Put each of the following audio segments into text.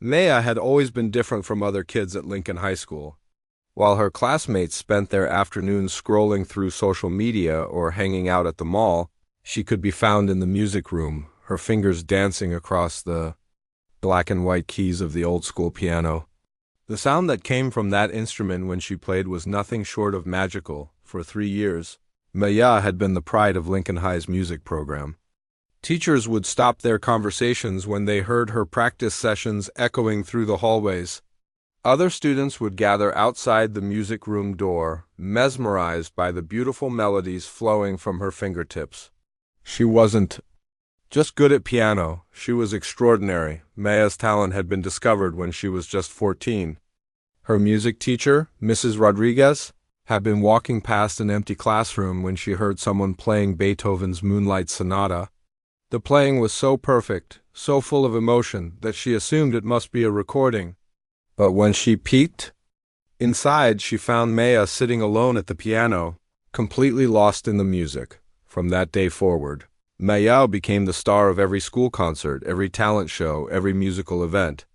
Maya had always been different from other kids at Lincoln High School. While her classmates spent their afternoons scrolling through social media or hanging out at the mall, she could be found in the music room, her fingers dancing across the black and white keys of the old-school piano. The sound that came from that instrument when she played was nothing short of magical. For 3 years, Maya had been the pride of Lincoln High's music program. Teachers would stop their conversations when they heard her practice sessions echoing through the hallways. Other students would gather outside the music room door, mesmerized by the beautiful melodies flowing from her fingertips. She wasn't just good at piano, she was extraordinary. Maya's talent had been discovered when she was just 14. Her music teacher, Mrs. Rodriguez, had been walking past an empty classroom when she heard someone playing Beethoven's Moonlight Sonata. The playing was so perfect, so full of emotion, that she assumed it must be a recording. But when she peeked inside, she found Maya sitting alone at the piano, completely lost in the music. From that day forward, Maya became the star of every school concert, every talent show, every musical event.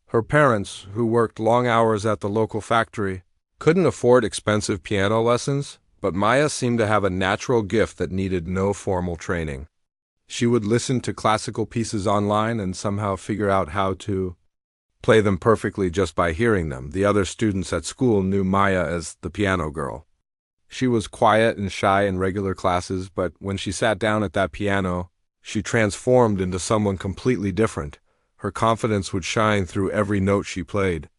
Her parents, who worked long hours at the local factory, couldn't afford expensive piano lessons, but Maya seemed to have a natural gift that needed no formal training. She would listen to classical pieces online and somehow figure out how to play them perfectly just by hearing them. The other students at school knew Maya as the piano girl. She was quiet and shy in regular classes, but when she sat down at that piano, she transformed into someone completely different. Her confidence would shine through every note she played.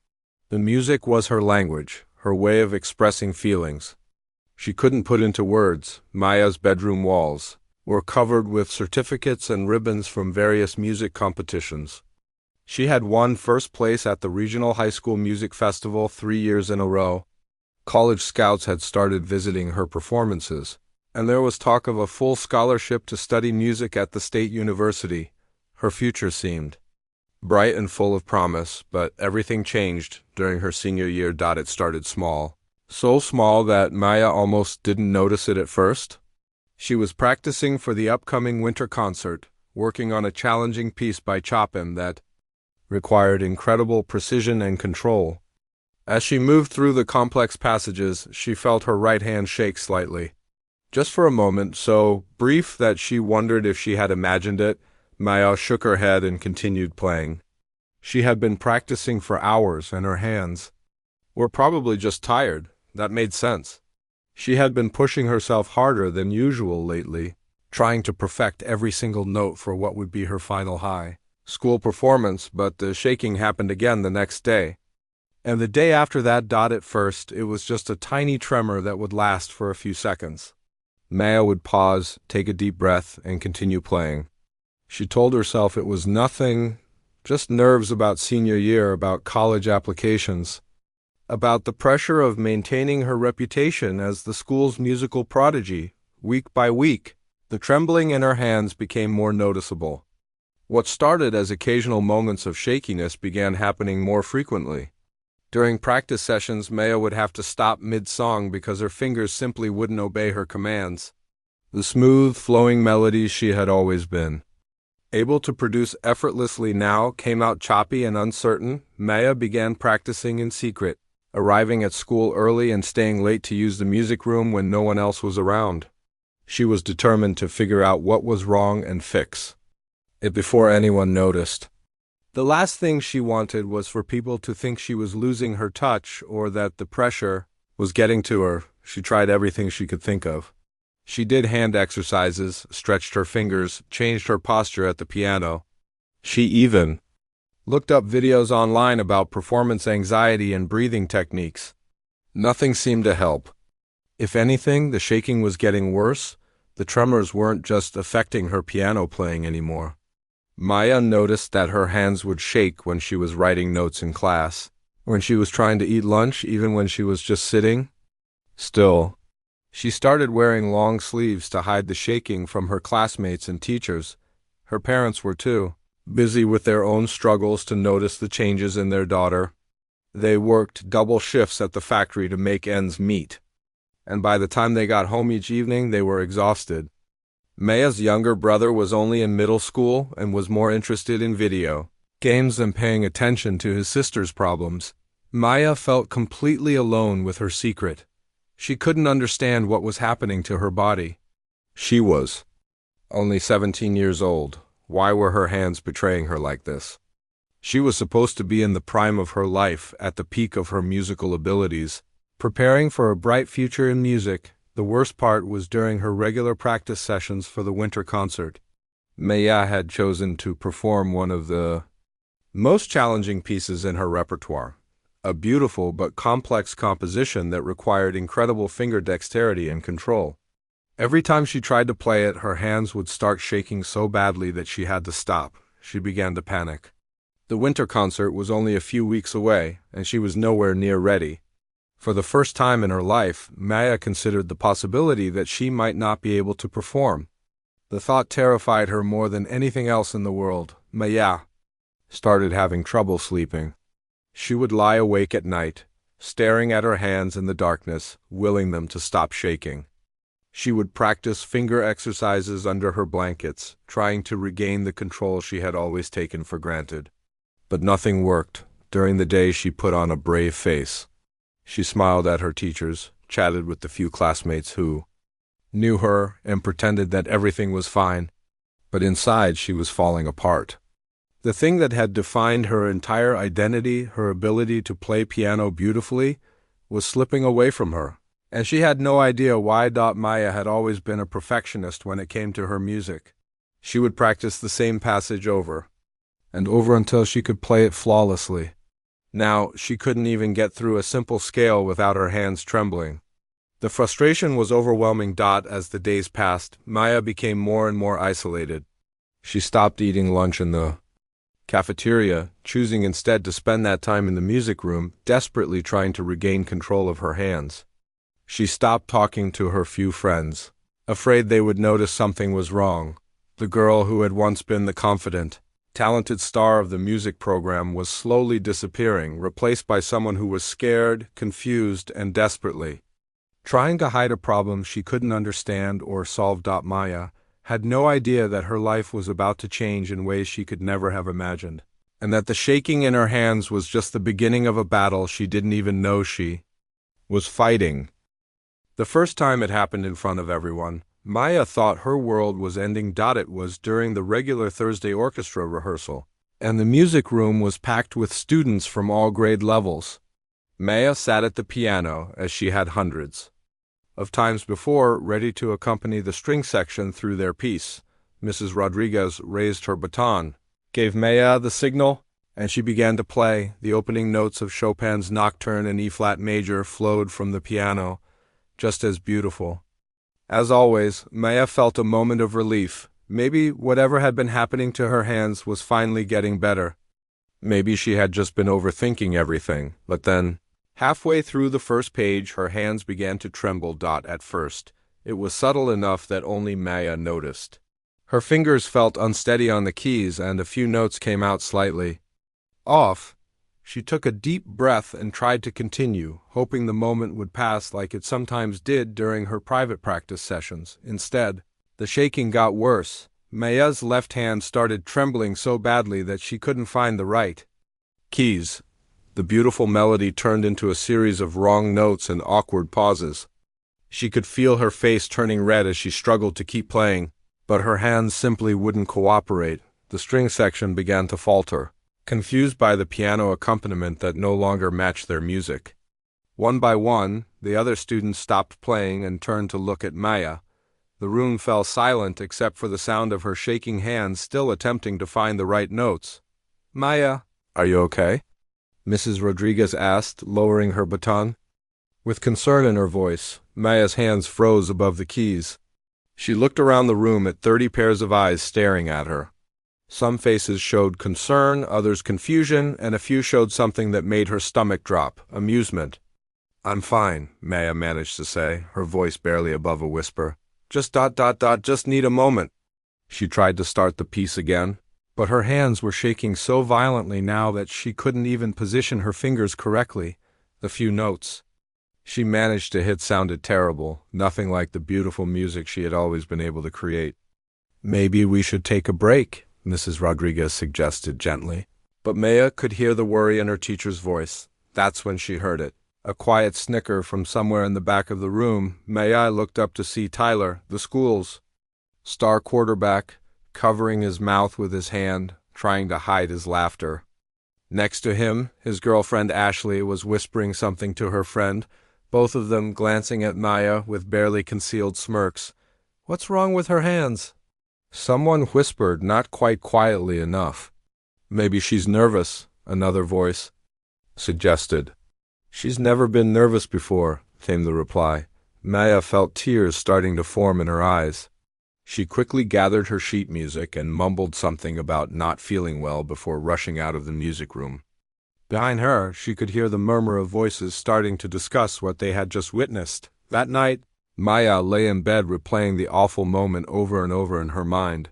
The music was her language, her way of expressing feelings she couldn't put into words. Maya's bedroom walls were covered with certificates and ribbons from various music competitions. She had won first place at the Regional High School Music Festival 3 years in a row. College scouts had started visiting her performances, and there was talk of a full scholarship to study music at the state university. Her future seemed bright and full of promise, but everything changed during her senior year. It started small, so small that Maya almost didn't notice it at first. She was practicing for the upcoming winter concert, working on a challenging piece by Chopin that required incredible precision and control. As she moved through the complex passages, she felt her right hand shake slightly. Just for a moment, so brief that she wondered if she had imagined it, Maya shook her head and continued playing. She had been practicing for hours, and her hands were probably just tired. That made sense. She had been pushing herself harder than usual lately, trying to perfect every single note for what would be her final high school performance, but the shaking happened again the next day. And the day after that. At first, it was just a tiny tremor that would last for a few seconds. Maya would pause, take a deep breath, and continue playing. She told herself it was nothing, just nerves about senior year, about college applications, about the pressure of maintaining her reputation as the school's musical prodigy. Week by week, the trembling in her hands became more noticeable. What started as occasional moments of shakiness began happening more frequently. During practice sessions, Maya would have to stop mid-song because her fingers simply wouldn't obey her commands. The smooth, flowing melodies she had always been able to produce effortlessly now came out choppy and uncertain. Maya began practicing in secret, arriving at school early and staying late to use the music room when no one else was around. She was determined to figure out what was wrong and fix it before anyone noticed. The last thing she wanted was for people to think she was losing her touch or that the pressure was getting to her. She tried everything she could think of. She did hand exercises, stretched her fingers, changed her posture at the piano. She even looked up videos online about performance anxiety and breathing techniques. Nothing seemed to help. If anything, the shaking was getting worse. The tremors weren't just affecting her piano playing anymore. Maya noticed that her hands would shake when she was writing notes in class, when she was trying to eat lunch, even when she was just sitting still. She started wearing long sleeves to hide the shaking from her classmates and teachers. Her parents were too busy with their own struggles to notice the changes in their daughter. They worked double shifts at the factory to make ends meet, and by the time they got home each evening, they were exhausted. Maya's younger brother was only in middle school and was more interested in video games than paying attention to his sister's problems. Maya felt completely alone with her secret. She couldn't understand what was happening to her body. She was only 17 years old. Why were her hands betraying her like this? She was supposed to be in the prime of her life, at the peak of her musical abilities, preparing for a bright future in music. The worst part was during her regular practice sessions for the winter concert. Maya had chosen to perform one of the most challenging pieces in her repertoire, a beautiful but complex composition that required incredible finger dexterity and control. Every time she tried to play it, her hands would start shaking so badly that she had to stop. She began to panic. The winter concert was only a few weeks away, and she was nowhere near ready. For the first time in her life, Maya considered the possibility that she might not be able to perform. The thought terrified her more than anything else in the world. Maya started having trouble sleeping. She would lie awake at night, staring at her hands in the darkness, willing them to stop shaking. She would practice finger exercises under her blankets, trying to regain the control she had always taken for granted. But nothing worked. During the day, she put on a brave face. She smiled at her teachers, chatted with the few classmates who knew her, and pretended that everything was fine. But inside, she was falling apart. The thing that had defined her entire identity, her ability to play piano beautifully, was slipping away from her. And she had no idea why. Maya had always been a perfectionist when it came to her music. She would practice the same passage over and over until she could play it flawlessly. Now, she couldn't even get through a simple scale without her hands trembling. The frustration was overwhelming. As the days passed, Maya became more and more isolated. She stopped eating lunch in the cafeteria, choosing instead to spend that time in the music room, desperately trying to regain control of her hands. She stopped talking to her few friends, afraid they would notice something was wrong. The girl who had once been the confident, talented star of the music program was slowly disappearing, replaced by someone who was scared, confused, and desperately trying to hide a problem she couldn't understand or solve. Maya had no idea that her life was about to change in ways she could never have imagined, and that the shaking in her hands was just the beginning of a battle she didn't even know she was fighting. The first time it happened in front of everyone, Maya thought her world was ending. It was during the regular Thursday orchestra rehearsal, and the music room was packed with students from all grade levels. Maya sat at the piano, as she had hundreds of times before, ready to accompany the string section through their piece. Mrs. Rodriguez raised her baton, gave Maya the signal, and she began to play. The opening notes of Chopin's Nocturne in E-flat major flowed from the piano, just as beautiful. As always, Maya felt a moment of relief. Maybe whatever had been happening to her hands was finally getting better. Maybe she had just been overthinking everything. But then, halfway through the first page, her hands began to tremble. At first, it was subtle enough that only Maya noticed. Her fingers felt unsteady on the keys, and a few notes came out slightly off. She took a deep breath and tried to continue, hoping the moment would pass like it sometimes did during her private practice sessions. Instead, the shaking got worse. Maya's left hand started trembling so badly that she couldn't find the right keys. The beautiful melody turned into a series of wrong notes and awkward pauses. She could feel her face turning red as she struggled to keep playing, but her hands simply wouldn't cooperate. The string section began to falter, confused by the piano accompaniment that no longer matched their music. One by one, the other students stopped playing and turned to look at Maya. The room fell silent except for the sound of her shaking hands still attempting to find the right notes. "Maya, are you okay?" Mrs. Rodriguez asked, lowering her baton. With concern in her voice, Maya's hands froze above the keys. She looked around the room at 30 pairs of eyes staring at her. Some faces showed concern, others confusion, and a few showed something that made her stomach drop, amusement. "I'm fine," Maya managed to say, her voice barely above a whisper. Just need a moment." She tried to start the piece again, but her hands were shaking so violently now that she couldn't even position her fingers correctly. The few notes she managed to hit sounded terrible, nothing like the beautiful music she had always been able to create. "Maybe we should take a break," Mrs. Rodriguez suggested gently. But Maya could hear the worry in her teacher's voice. That's when she heard it. A quiet snicker from somewhere in the back of the room. Maya looked up to see Tyler, the school's star quarterback, covering his mouth with his hand, trying to hide his laughter. Next to him, his girlfriend Ashley was whispering something to her friend, both of them glancing at Maya with barely concealed smirks. "What's wrong with her hands?" Someone whispered, not quite quietly enough. "Maybe she's nervous," another voice suggested. "She's never been nervous before," came the reply. Maya felt tears starting to form in her eyes. She quickly gathered her sheet music and mumbled something about not feeling well before rushing out of the music room. Behind her, she could hear the murmur of voices starting to discuss what they had just witnessed. That night, Maya lay in bed replaying the awful moment over and over in her mind.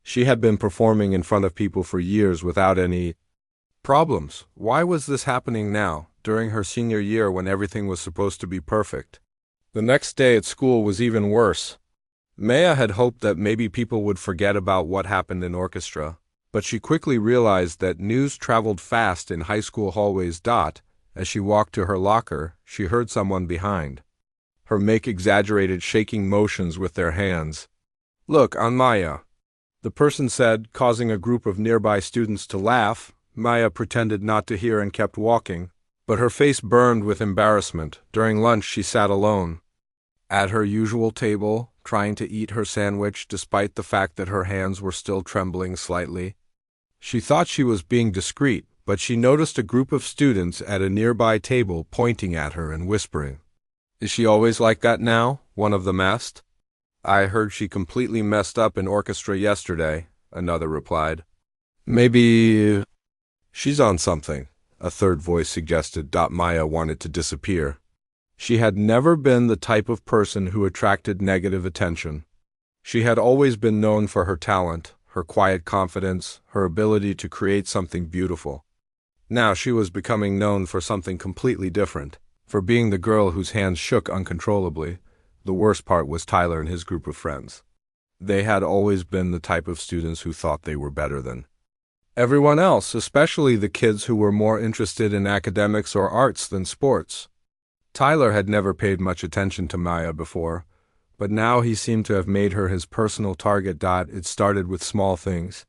She had been performing in front of people for years without any problems. Why was this happening now, during her senior year when everything was supposed to be perfect? The next day at school was even worse. Maya had hoped that maybe people would forget about what happened in orchestra, but she quickly realized that news traveled fast in high school hallways. As she walked to her locker, she heard someone behind her make exaggerated shaking motions with their hands. "Look, on Maya," the person said, causing a group of nearby students to laugh. Maya pretended not to hear and kept walking, but her face burned with embarrassment. During lunch, she sat alone at her usual table, trying to eat her sandwich despite the fact that her hands were still trembling slightly. She thought she was being discreet, but she noticed a group of students at a nearby table pointing at her and whispering. "Is she always like that now?" one of them asked. "I heard she completely messed up in orchestra yesterday," another replied. "Maybe she's on something," a third voice suggested. Maya wanted to disappear. She had never been the type of person who attracted negative attention. She had always been known for her talent, her quiet confidence, her ability to create something beautiful. Now she was becoming known for something completely different, for being the girl whose hands shook uncontrollably. The worst part was Tyler and his group of friends. They had always been the type of students who thought they were better than everyone else, especially the kids who were more interested in academics or arts than sports. Tyler had never paid much attention to Maya before, but now he seemed to have made her his personal target. It started with small things.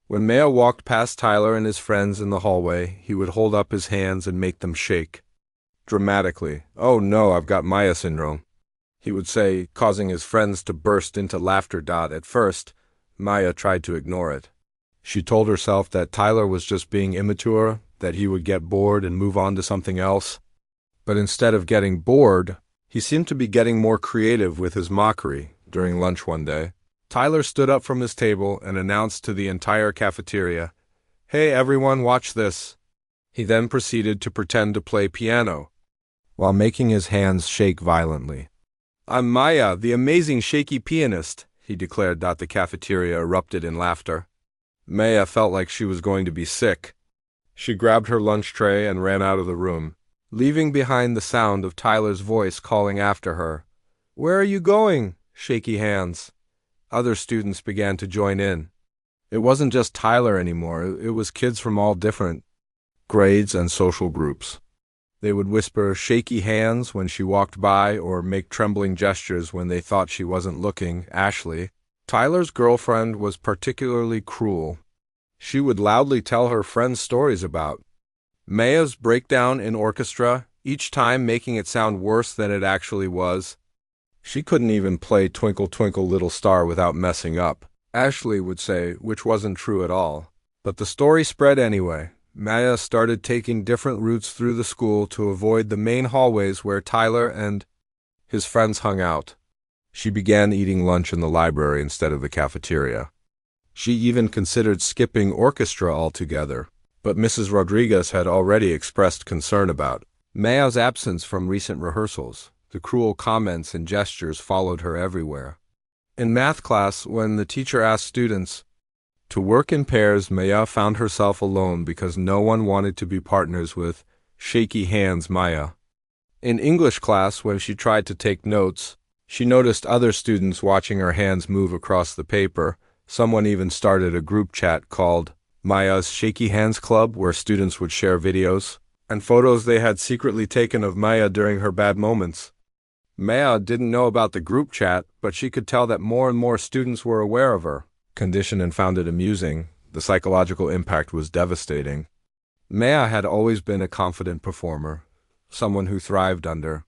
When Maya walked past Tyler and his friends in the hallway, he would hold up his hands and make them shake dramatically. "Oh no, I've got Maya syndrome," he would say, causing his friends to burst into laughter. At first, Maya tried to ignore it. She told herself that Tyler was just being immature, that he would get bored and move on to something else. But instead of getting bored, he seemed to be getting more creative with his mockery. During lunch one day, Tyler stood up from his table and announced to the entire cafeteria, "Hey everyone, watch this." He then proceeded to pretend to play piano, while making his hands shake violently. "I'm Maya, the amazing Shaky pianist," he declared. The cafeteria erupted in laughter. Maya felt like she was going to be sick. She grabbed her lunch tray and ran out of the room, leaving behind the sound of Tyler's voice calling after her. "Where are you going, Shaky hands?" Other students began to join in. It wasn't just Tyler anymore, it was kids from all different grades and social groups. They would whisper "shaky hands" when she walked by or make trembling gestures when they thought she wasn't looking. Ashley, Tyler's girlfriend, was particularly cruel. She would loudly tell her friends stories about Maya's breakdown in orchestra, each time making it sound worse than it actually was. She couldn't even play Twinkle Twinkle Little Star without messing up, Ashley would say, which wasn't true at all. But the story spread anyway. Maya started taking different routes through the school to avoid the main hallways where Tyler and his friends hung out. She began eating lunch in the library instead of the cafeteria. She even considered skipping orchestra altogether, but Mrs. Rodriguez had already expressed concern about Maya's absence from recent rehearsals. The cruel comments and gestures followed her everywhere. In math class, when the teacher asked students to work in pairs, Maya found herself alone because no one wanted to be partners with Shaky Hands Maya. In English class, when she tried to take notes, she noticed other students watching her hands move across the paper. Someone even started a group chat called Maya's Shaky Hands Club, where students would share videos and photos they had secretly taken of Maya during her bad moments. Maya didn't know about the group chat, but she could tell that more and more students were aware of her condition and found it amusing. The psychological impact was devastating. Maya had always been a confident performer, someone who thrived under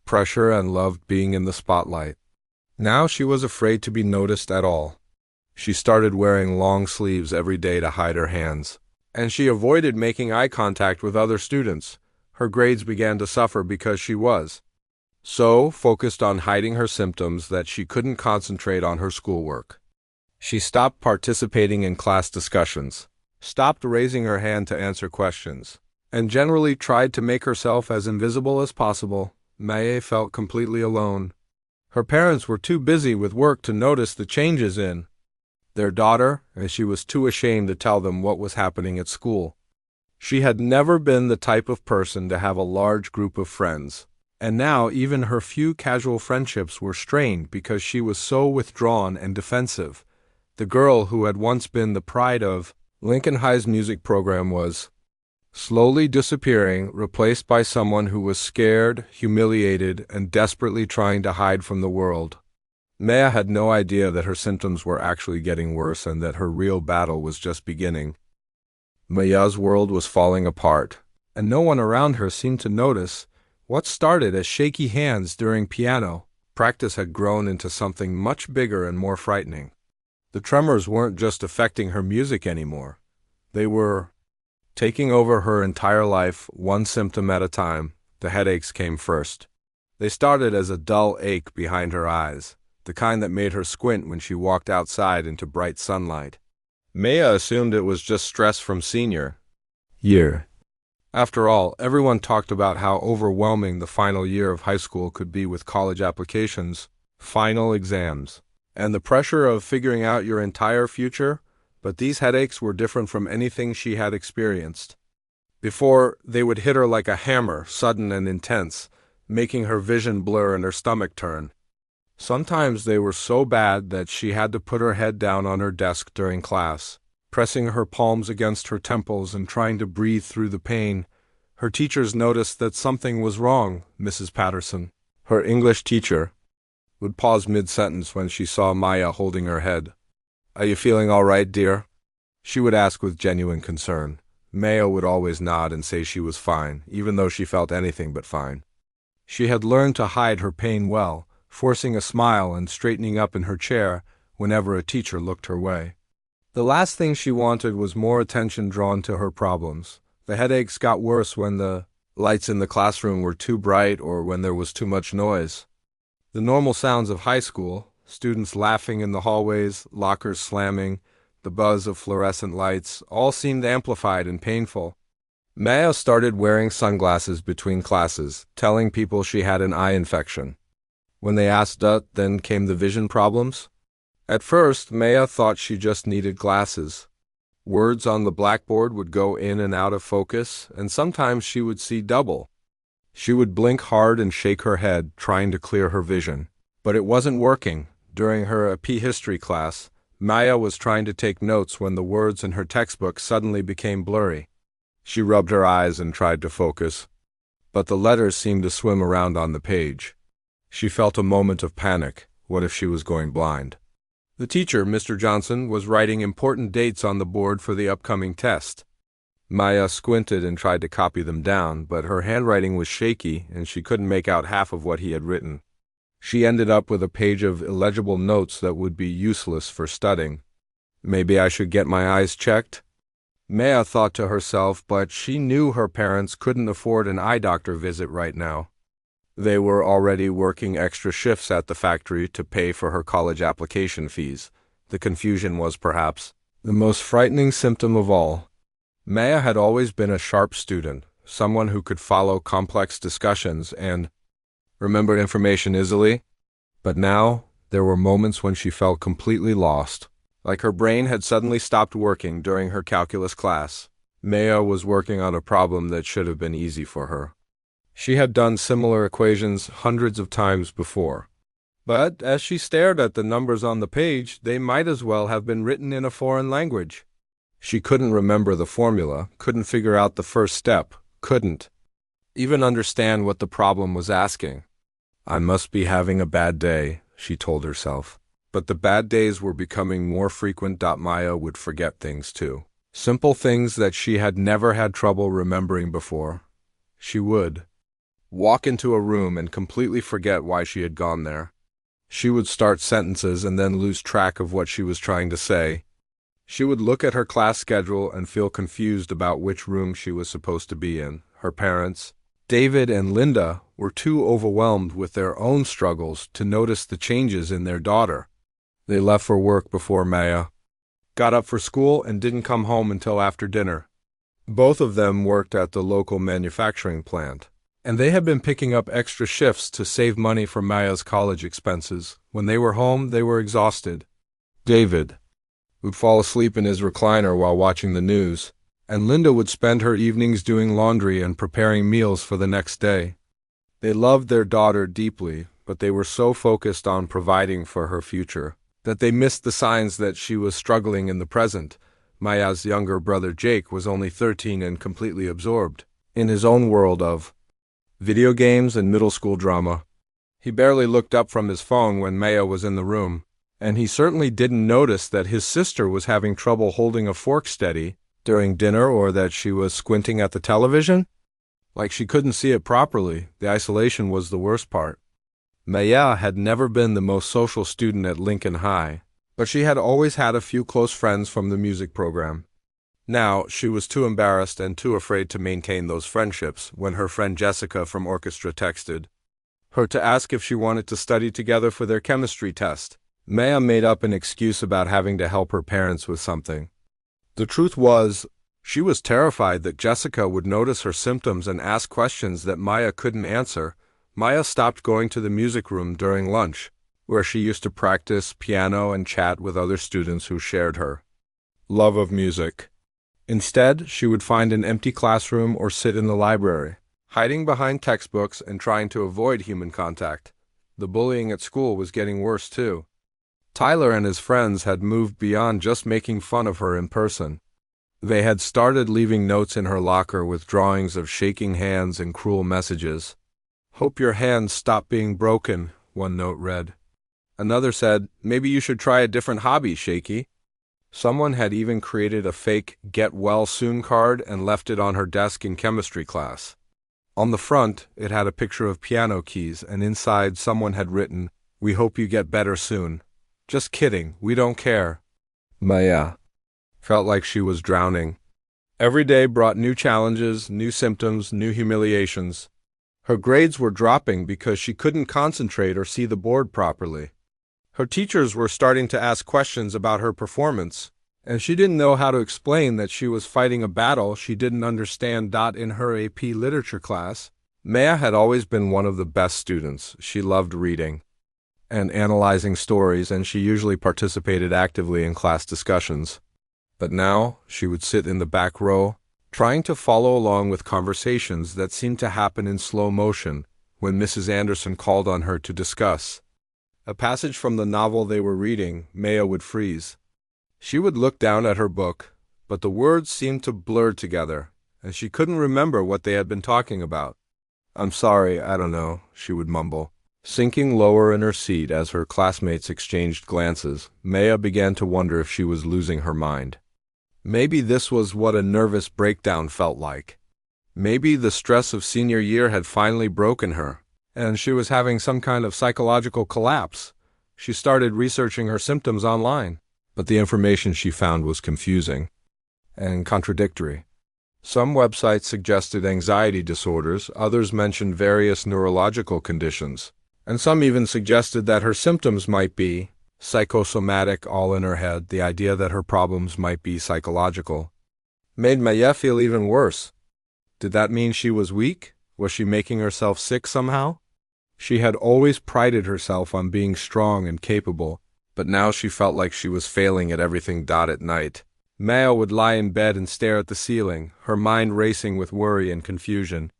pressure and loved being in the spotlight. Now she was afraid to be noticed at all. She started wearing long sleeves every day to hide her hands, and she avoided making eye contact with other students. Her grades began to suffer because she was so focused on hiding her symptoms that she couldn't concentrate on her schoolwork. She stopped participating in class discussions, stopped raising her hand to answer questions, and generally tried to make herself as invisible as possible. Maya felt completely alone. Her parents were too busy with work to notice the changes in their daughter, and she was too ashamed to tell them what was happening at school. She had never been the type of person to have a large group of friends, and now even her few casual friendships were strained because she was so withdrawn and defensive. The girl who had once been the pride of Lincoln High's music program was slowly disappearing, replaced by someone who was scared, humiliated, and desperately trying to hide from the world. Maya had no idea that her symptoms were actually getting worse and that her real battle was just beginning. Maya's world was falling apart, and no one around her seemed to notice. What started as shaky hands during piano practice had grown into something much bigger and more frightening. The tremors weren't just affecting her music anymore. They were taking over her entire life, one symptom at a time. The headaches came first. They started as a dull ache behind her eyes, the kind that made her squint when she walked outside into bright sunlight. Maya assumed it was just stress from senior year. After all, everyone talked about how overwhelming the final year of high school could be with college applications, final exams, and the pressure of figuring out your entire future. But these headaches were different from anything she had experienced before. They would hit her like a hammer, sudden and intense, making her vision blur and her stomach turn. Sometimes they were so bad that she had to put her head down on her desk during class, pressing her palms against her temples and trying to breathe through the pain. Her teachers noticed that something was wrong. Mrs. Patterson, her English teacher, would pause mid-sentence when she saw Maya holding her head. "Are you feeling all right, dear?" she would ask with genuine concern. Maya would always nod and say she was fine, even though she felt anything but fine. She had learned to hide her pain well, forcing a smile and straightening up in her chair whenever a teacher looked her way. The last thing she wanted was more attention drawn to her problems. The headaches got worse when the lights in the classroom were too bright or when there was too much noise. The normal sounds of high school, students laughing in the hallways, lockers slamming, the buzz of fluorescent lights, all seemed amplified and painful. Maya started wearing sunglasses between classes, telling people she had an eye infection. When they asked that, then came the vision problems. At first, Maya thought she just needed glasses. Words on the blackboard would go in and out of focus, and sometimes she would see double. She would blink hard and shake her head, trying to clear her vision. But it wasn't working. During her AP history class, Maya was trying to take notes when the words in her textbook suddenly became blurry. She rubbed her eyes and tried to focus, but the letters seemed to swim around on the page. She felt a moment of panic. What if she was going blind? The teacher, Mr. Johnson, was writing important dates on the board for the upcoming test. Maya squinted and tried to copy them down, but her handwriting was shaky and she couldn't make out half of what he had written. She ended up with a page of illegible notes that would be useless for studying. Maybe I should get my eyes checked? Maya thought to herself, but she knew her parents couldn't afford an eye doctor visit right now. They were already working extra shifts at the factory to pay for her college application fees. The confusion was perhaps the most frightening symptom of all. Maya had always been a sharp student, someone who could follow complex discussions and remember information easily. But now, there were moments when she felt completely lost, like her brain had suddenly stopped working during her calculus class. Maya was working on a problem that should have been easy for her. She had done similar equations hundreds of times before. But as she stared at the numbers on the page, they might as well have been written in a foreign language. She couldn't remember the formula, couldn't figure out the first step, couldn't even understand what the problem was asking. I must be having a bad day, she told herself. But the bad days were becoming more frequent. Maya would forget things too. Simple things that she had never had trouble remembering before. She would walk into a room and completely forget why she had gone there. She would start sentences and then lose track of what she was trying to say. She would look at her class schedule and feel confused about which room she was supposed to be in. Her parents, David and Linda, were too overwhelmed with their own struggles to notice the changes in their daughter. They left for work before Maya got up for school and didn't come home until after dinner. Both of them worked at the local manufacturing plant, and they had been picking up extra shifts to save money for Maya's college expenses. When they were home, they were exhausted. David would fall asleep in his recliner while watching the news, and Linda would spend her evenings doing laundry and preparing meals for the next day. They loved their daughter deeply, but they were so focused on providing for her future that they missed the signs that she was struggling in the present. Maya's younger brother Jake was only 13 and completely absorbed in his own world of video games and middle school drama. He barely looked up from his phone when Maya was in the room, and he certainly didn't notice that his sister was having trouble holding a fork steady during dinner or that she was squinting at the television. Like she couldn't see it properly. The isolation was the worst part. Maya had never been the most social student at Lincoln High, but she had always had a few close friends from the music program. Now, she was too embarrassed and too afraid to maintain those friendships when her friend Jessica from orchestra texted her to ask if she wanted to study together for their chemistry test. Maya made up an excuse about having to help her parents with something. The truth was, she was terrified that Jessica would notice her symptoms and ask questions that Maya couldn't answer. Maya stopped going to the music room during lunch, where she used to practice piano and chat with other students who shared her love of music. Instead, she would find an empty classroom or sit in the library, hiding behind textbooks and trying to avoid human contact. The bullying at school was getting worse too. Tyler and his friends had moved beyond just making fun of her in person. They had started leaving notes in her locker with drawings of shaking hands and cruel messages. "Hope your hands stop being broken," one note read. Another said, "Maybe you should try a different hobby, Shaky." Someone had even created a fake "Get Well Soon" card and left it on her desk in chemistry class. On the front, it had a picture of piano keys, and inside someone had written, "We hope you get better soon. Just kidding, we don't care." Maya felt like she was drowning. Every day brought new challenges, new symptoms, new humiliations. Her grades were dropping because she couldn't concentrate or see the board properly. Her teachers were starting to ask questions about her performance, and she didn't know how to explain that she was fighting a battle she didn't understand. In her AP literature class, Maya had always been one of the best students. She loved reading and analyzing stories, and she usually participated actively in class discussions. But now, she would sit in the back row, trying to follow along with conversations that seemed to happen in slow motion when Mrs. Anderson called on her to discuss a passage from the novel they were reading. Maya would freeze. She would look down at her book, but the words seemed to blur together, and she couldn't remember what they had been talking about. "I'm sorry, I don't know," she would mumble. Sinking lower in her seat as her classmates exchanged glances, Maya began to wonder if she was losing her mind. Maybe this was what a nervous breakdown felt like. Maybe the stress of senior year had finally broken her, and she was having some kind of psychological collapse. She started researching her symptoms online, but the information she found was confusing and contradictory. Some websites suggested anxiety disorders, others mentioned various neurological conditions, and some even suggested that her symptoms might be psychosomatic, all in her head. The idea that her problems might be psychological made Maya feel even worse. Did that mean she was weak? Was she making herself sick somehow? She had always prided herself on being strong and capable, but now she felt like she was failing at everything. At night, Maya would lie in bed and stare at the ceiling, her mind racing with worry and confusion.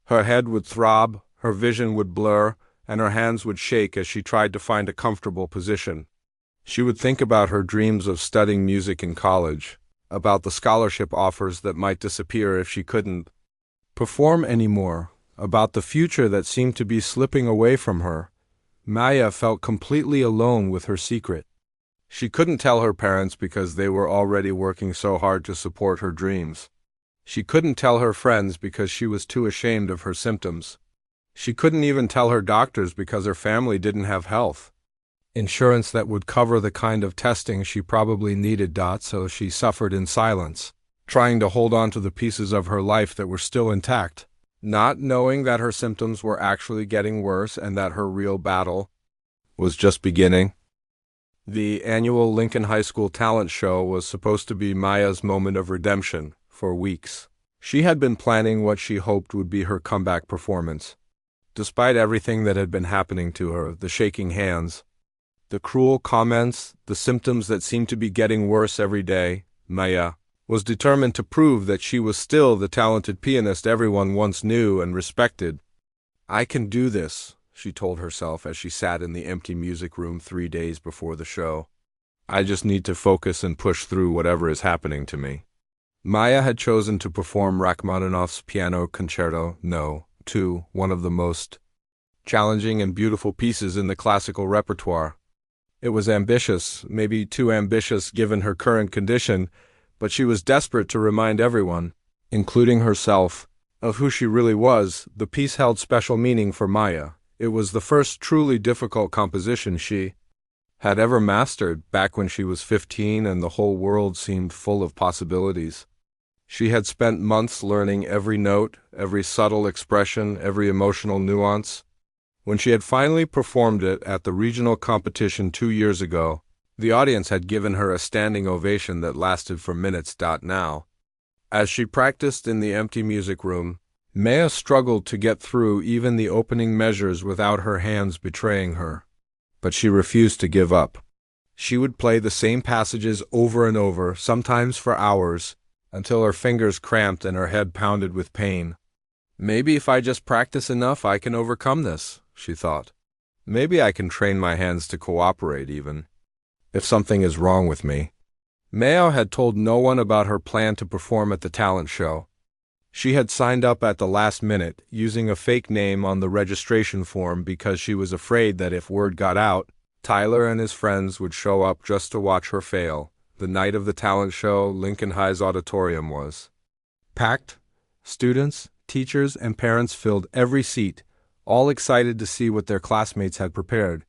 Her head would throb, her vision would blur, and her hands would shake as she tried to find a comfortable position. She would think about her dreams of studying music in college, about the scholarship offers that might disappear if she couldn't perform anymore, about the future that seemed to be slipping away from her. Maya felt completely alone with her secret. She couldn't tell her parents because they were already working so hard to support her dreams. She couldn't tell her friends because she was too ashamed of her symptoms. She couldn't even tell her doctors because her family didn't have health insurance that would cover the kind of testing she probably needed. So she suffered in silence, trying to hold on to the pieces of her life that were still intact, not knowing that her symptoms were actually getting worse and that her real battle was just beginning. The annual Lincoln High School talent show was supposed to be Maya's moment of redemption. For weeks, she had been planning what she hoped would be her comeback performance. Despite everything that had been happening to her, the shaking hands, the cruel comments, the symptoms that seemed to be getting worse every day, Maya was determined to prove that she was still the talented pianist everyone once knew and respected. "I can do this," she told herself as she sat in the empty music room 3 days before the show. "I just need to focus and push through whatever is happening to me." Maya had chosen to perform Rachmaninoff's Piano Concerto No. 2, one of the most challenging and beautiful pieces in the classical repertoire. It was ambitious, maybe too ambitious given her current condition, but she was desperate to remind everyone, including herself, of who she really was. The piece held special meaning for Maya. It was the first truly difficult composition she had ever mastered, back when she was 15 and the whole world seemed full of possibilities. She had spent months learning every note, every subtle expression, every emotional nuance. When she had finally performed it at the regional competition 2 years ago, the audience had given her a standing ovation that lasted for minutes. Now, as she practiced in the empty music room, Maya struggled to get through even the opening measures without her hands betraying her. But she refused to give up. She would play the same passages over and over, sometimes for hours, until her fingers cramped and her head pounded with pain. "Maybe if I just practice enough, I can overcome this," she thought. "Maybe I can train my hands to cooperate even if something is wrong with me." Maya had told no one about her plan to perform at the talent show. She had signed up at the last minute, using a fake name on the registration form because she was afraid that if word got out, Tyler and his friends would show up just to watch her fail. The night of the talent show, Lincoln High's auditorium was packed. Students, teachers, and parents filled every seat, all excited to see what their classmates had prepared.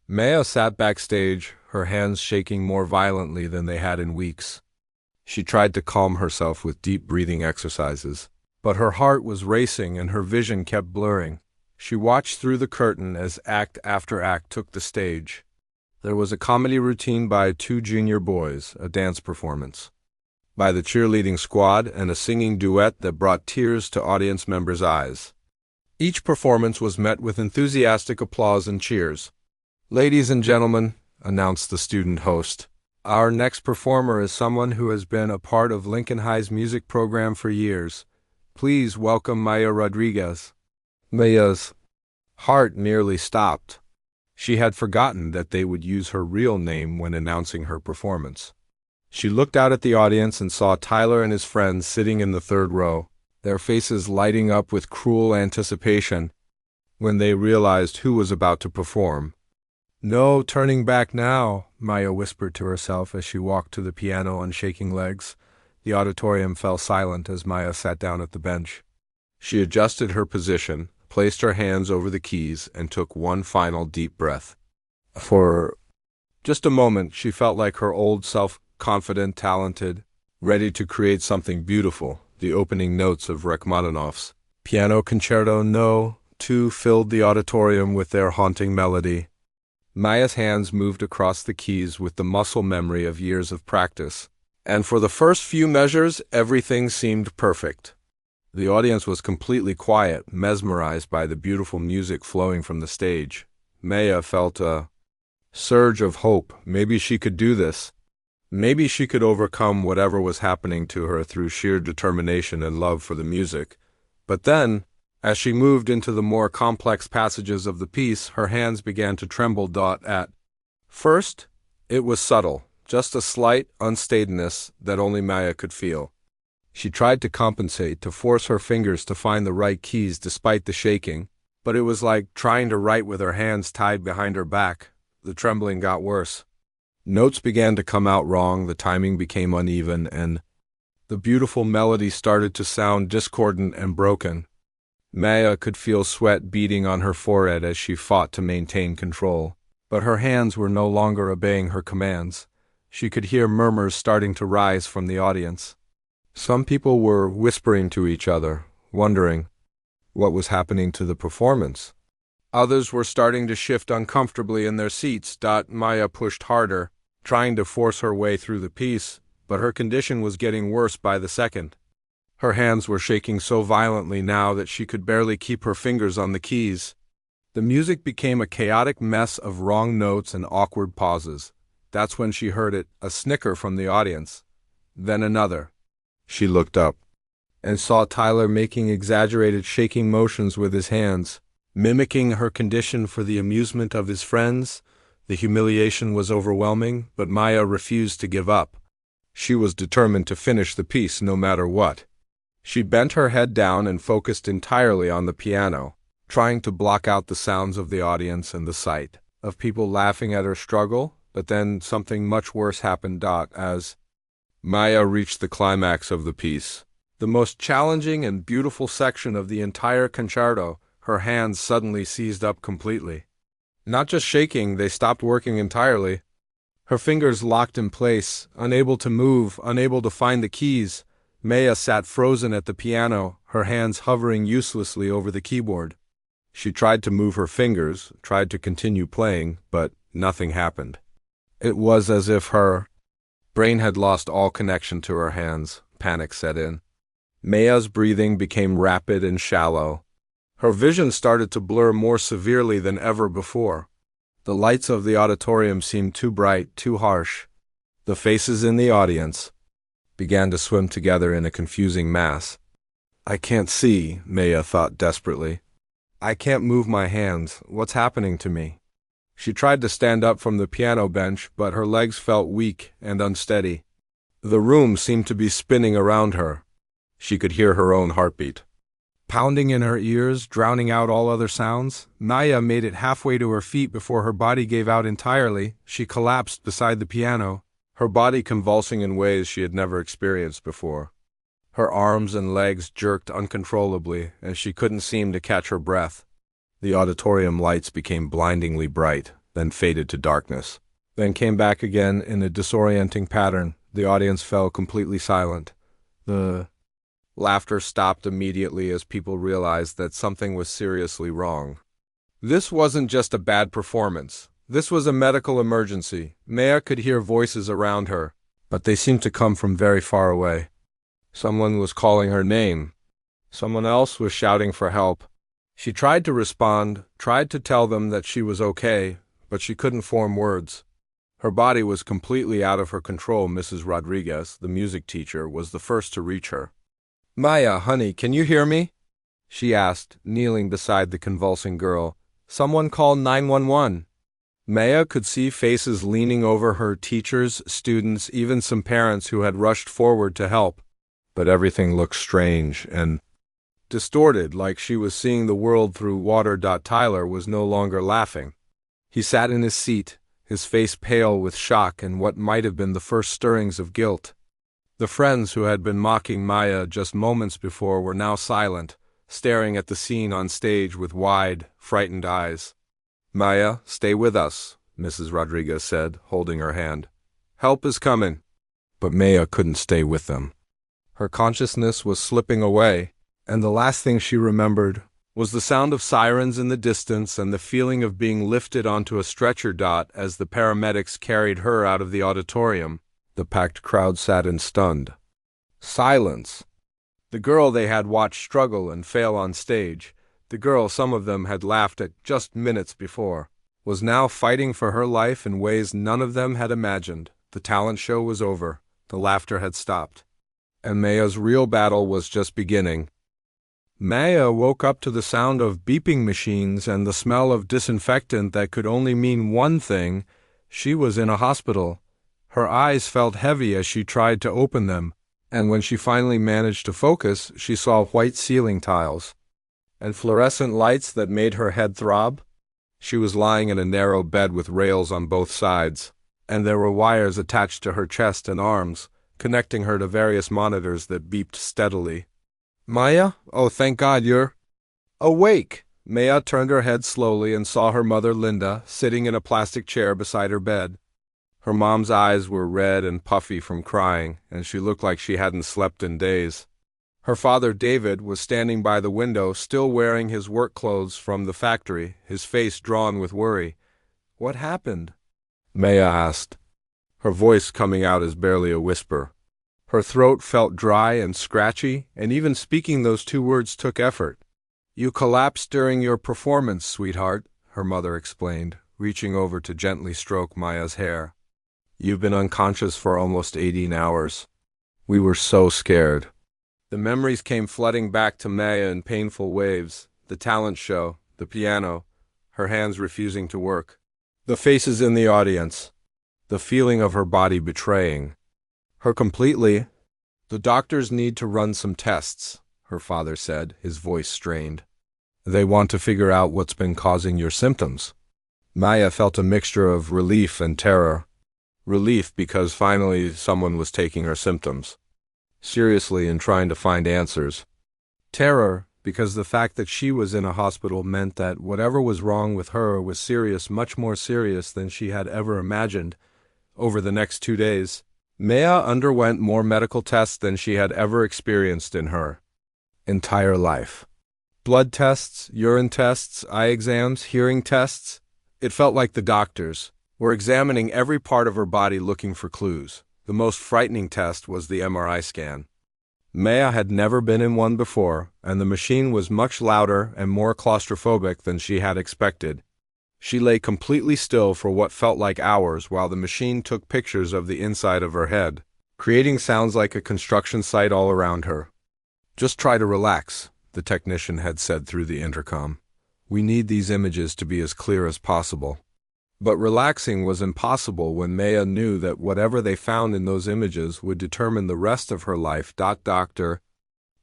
Maya sat backstage, her hands shaking more violently than they had in weeks. She tried to calm herself with deep breathing exercises, but her heart was racing and her vision kept blurring. She watched through the curtain as act after act took the stage. There was a comedy routine by 2 junior boys, a dance performance by the cheerleading squad, and a singing duet that brought tears to audience members' eyes. Each performance was met with enthusiastic applause and cheers. "Ladies and gentlemen," announced the student host, "our next performer is someone who has been a part of Lincoln High's music program for years. Please welcome Maya Rodriguez." Maya's heart nearly stopped. She had forgotten that they would use her real name when announcing her performance. She looked out at the audience and saw Tyler and his friends sitting in the 3rd row, their faces lighting up with cruel anticipation when they realized who was about to perform. "No turning back now," Maya whispered to herself as she walked to the piano on shaking legs. The auditorium fell silent as Maya sat down at the bench. She adjusted her position, placed her hands over the keys, and took one final deep breath. For just a moment, she felt like her old self, confident, talented, ready to create something beautiful. The opening notes of Rachmaninoff's Piano Concerto No. 2 filled the auditorium with their haunting melody. Maya's hands moved across the keys with the muscle memory of years of practice, and for the first few measures, everything seemed perfect. The audience was completely quiet, mesmerized by the beautiful music flowing from the stage. Maya felt a surge of hope. Maybe she could do this. Maybe she could overcome whatever was happening to her through sheer determination and love for the music. But then, as she moved into the more complex passages of the piece, her hands began to tremble. At first, it was subtle, just a slight unsteadiness that only Maya could feel. She tried to compensate, to force her fingers to find the right keys despite the shaking, but it was like trying to write with her hands tied behind her back. The trembling got worse. Notes began to come out wrong, the timing became uneven, and the beautiful melody started to sound discordant and broken. Maya could feel sweat beading on her forehead as she fought to maintain control, but her hands were no longer obeying her commands. She could hear murmurs starting to rise from the audience. Some people were whispering to each other, wondering what was happening to the performance. Others were starting to shift uncomfortably in their seats. Maya pushed harder, trying to force her way through the piece, but her condition was getting worse by the second. Her hands were shaking so violently now that she could barely keep her fingers on the keys. The music became a chaotic mess of wrong notes and awkward pauses. That's when she heard it, a snicker from the audience. Then another. She looked up and saw Tyler making exaggerated shaking motions with his hands, mimicking her condition for the amusement of his friends. The humiliation was overwhelming, but Maya refused to give up. She was determined to finish the piece no matter what. She bent her head down and focused entirely on the piano, trying to block out the sounds of the audience and the sight of people laughing at her struggle. But then something much worse happened. As Maya reached the climax of the piece, the most challenging and beautiful section of the entire concerto, her hands suddenly seized up completely. Not just shaking, they stopped working entirely. Her fingers locked in place, unable to move, unable to find the keys. Maya sat frozen at the piano, her hands hovering uselessly over the keyboard. She tried to move her fingers, tried to continue playing, but nothing happened. It was as if her brain had lost all connection to her hands. Panic set in. Maya's breathing became rapid and shallow. Her vision started to blur more severely than ever before. The lights of the auditorium seemed too bright, too harsh. The faces in the audience began to swim together in a confusing mass. I can't see, Maya thought desperately. I can't move my hands. What's happening to me? She tried to stand up from the piano bench, but her legs felt weak and unsteady. The room seemed to be spinning around her. She could hear her own heartbeat pounding in her ears, drowning out all other sounds. Maya made it halfway to her feet before her body gave out entirely. She collapsed beside the piano, her body convulsing in ways she had never experienced before. Her arms and legs jerked uncontrollably, and she couldn't seem to catch her breath. The auditorium lights became blindingly bright, then faded to darkness, then came back again in a disorienting pattern. The audience fell completely silent. The laughter stopped immediately as people realized that something was seriously wrong. This wasn't just a bad performance. This was a medical emergency. Maya could hear voices around her, but they seemed to come from very far away. Someone was calling her name. Someone else was shouting for help. She tried to respond, tried to tell them that she was okay, but she couldn't form words. Her body was completely out of her control. Mrs. Rodriguez, the music teacher, was the first to reach her. Maya, honey, can you hear me? She asked, kneeling beside the convulsing girl. Someone call 911. Maya could see faces leaning over her, teachers, students, even some parents who had rushed forward to help. But everything looked strange and distorted, like she was seeing the world through water. Tyler was no longer laughing. He sat in his seat, his face pale with shock and what might have been the first stirrings of guilt. The friends who had been mocking Maya just moments before were now silent, staring at the scene on stage with wide, frightened eyes. Maya, stay with us, Mrs. Rodriguez said, holding her hand. Help is coming. But Maya couldn't stay with them. Her consciousness was slipping away, and the last thing she remembered was the sound of sirens in the distance and the feeling of being lifted onto a stretcher. As the paramedics carried her out of the auditorium, the packed crowd sat in stunned silence. The girl they had watched struggle and fail on stage, the girl some of them had laughed at just minutes before, was now fighting for her life in ways none of them had imagined. The talent show was over. The laughter had stopped. And Maya's real battle was just beginning. Maya woke up to the sound of beeping machines and the smell of disinfectant that could only mean one thing. She was in a hospital. Her eyes felt heavy as she tried to open them, and when she finally managed to focus, she saw white ceiling tiles and fluorescent lights that made her head throb. She was lying in a narrow bed with rails on both sides, and there were wires attached to her chest and arms, connecting her to various monitors that beeped steadily. "Maya? Oh, thank God you're awake!" Maya turned her head slowly and saw her mother, Linda, sitting in a plastic chair beside her bed. Her mom's eyes were red and puffy from crying, and she looked like she hadn't slept in days. Her father, David, was standing by the window, still wearing his work clothes from the factory, his face drawn with worry. "What happened?" Maya asked, her voice coming out as barely a whisper. Her throat felt dry and scratchy, and even speaking those two words took effort. "You collapsed during your performance, sweetheart," her mother explained, reaching over to gently stroke Maya's hair. "You've been unconscious for almost 18 hours. We were so scared." The memories came flooding back to Maya in painful waves. The talent show, the piano, her hands refusing to work, the faces in the audience, the feeling of her body betraying her completely. "The doctors need to run some tests," her father said, his voice strained. "They want to figure out what's been causing your symptoms." Maya felt a mixture of relief and terror. Relief because finally someone was taking her symptoms seriously and trying to find answers. Terror because the fact that she was in a hospital meant that whatever was wrong with her was serious, much more serious than she had ever imagined. Over the next 2 days, Maya underwent more medical tests than she had ever experienced in her entire life. Blood tests, urine tests, eye exams, hearing tests. It felt like the doctors were examining every part of her body looking for clues. The most frightening test was the MRI scan. Maya had never been in one before, and the machine was much louder and more claustrophobic than she had expected. She lay completely still for what felt like hours while the machine took pictures of the inside of her head, creating sounds like a construction site all around her. "Just try to relax," the technician had said through the intercom. "We need these images to be as clear as possible." But relaxing was impossible when Maya knew that whatever they found in those images would determine the rest of her life. Dr.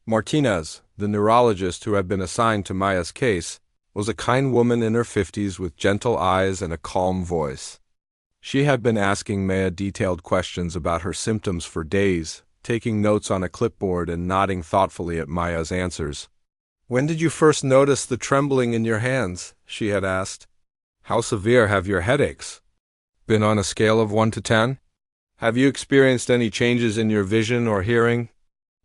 Martinez, the neurologist who had been assigned to Maya's case, was a kind woman in her 50s with gentle eyes and a calm voice. She had been asking Maya detailed questions about her symptoms for days, taking notes on a clipboard and nodding thoughtfully at Maya's answers. "When did you first notice the trembling in your hands?" she had asked. "How severe have your headaches been on a scale of 1 to 10? Have you experienced any changes in your vision or hearing?"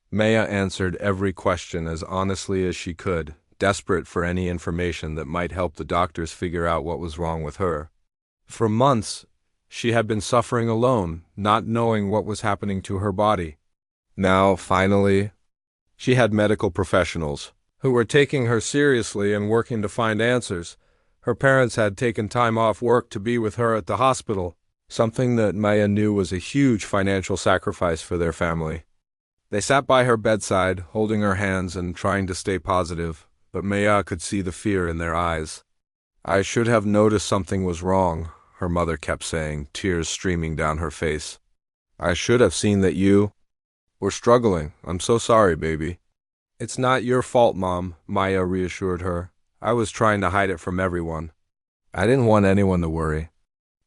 Maya answered every question as honestly as she could, desperate for any information that might help the doctors figure out what was wrong with her. For months, she had been suffering alone, not knowing what was happening to her body. Now, finally, she had medical professionals who were taking her seriously and working to find answers. Her parents had taken time off work to be with her at the hospital, something that Maya knew was a huge financial sacrifice for their family. They sat by her bedside, holding her hands and trying to stay positive, but Maya could see the fear in their eyes. "I should have noticed something was wrong," her mother kept saying, tears streaming down her face. "I should have seen that you were struggling. I'm so sorry, baby." "It's not your fault, Mom," Maya reassured her. "I was trying to hide it from everyone. I didn't want anyone to worry."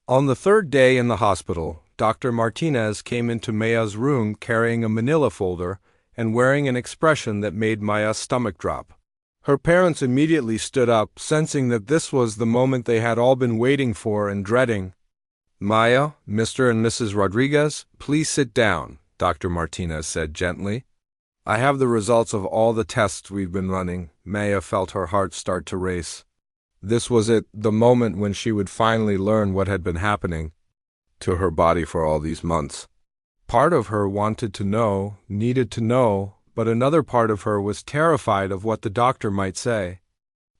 On the third day in the hospital, Dr. Martinez came into Maya's room carrying a manila folder and wearing an expression that made Maya's stomach drop. Her parents immediately stood up, sensing that this was the moment they had all been waiting for and dreading. "Maya, Mr. and Mrs. Rodriguez, please sit down," Dr. Martinez said gently. "I have the results of all the tests we've been running." Maya felt her heart start to race. This was it, the moment when she would finally learn what had been happening to her body for all these months. Part of her wanted to know, needed to know, but another part of her was terrified of what the doctor might say.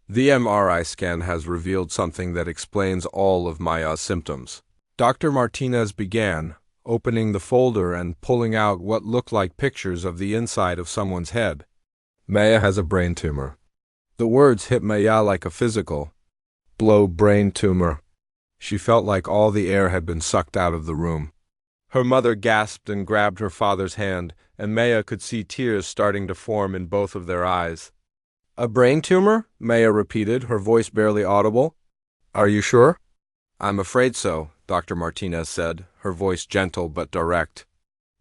"The MRI scan has revealed something that explains all of Maya's symptoms." Dr. Martinez began, opening the folder and pulling out what looked like pictures of the inside of someone's head. "Maya has a brain tumor." The words hit Maya like a physical blow. Brain tumor. She felt like all the air had been sucked out of the room. Her mother gasped and grabbed her father's hand, and Maya could see tears starting to form in both of their eyes. "A brain tumor?" Maya repeated, her voice barely audible. "Are you sure?" "I'm afraid so," Dr. Martinez said, her voice gentle but direct.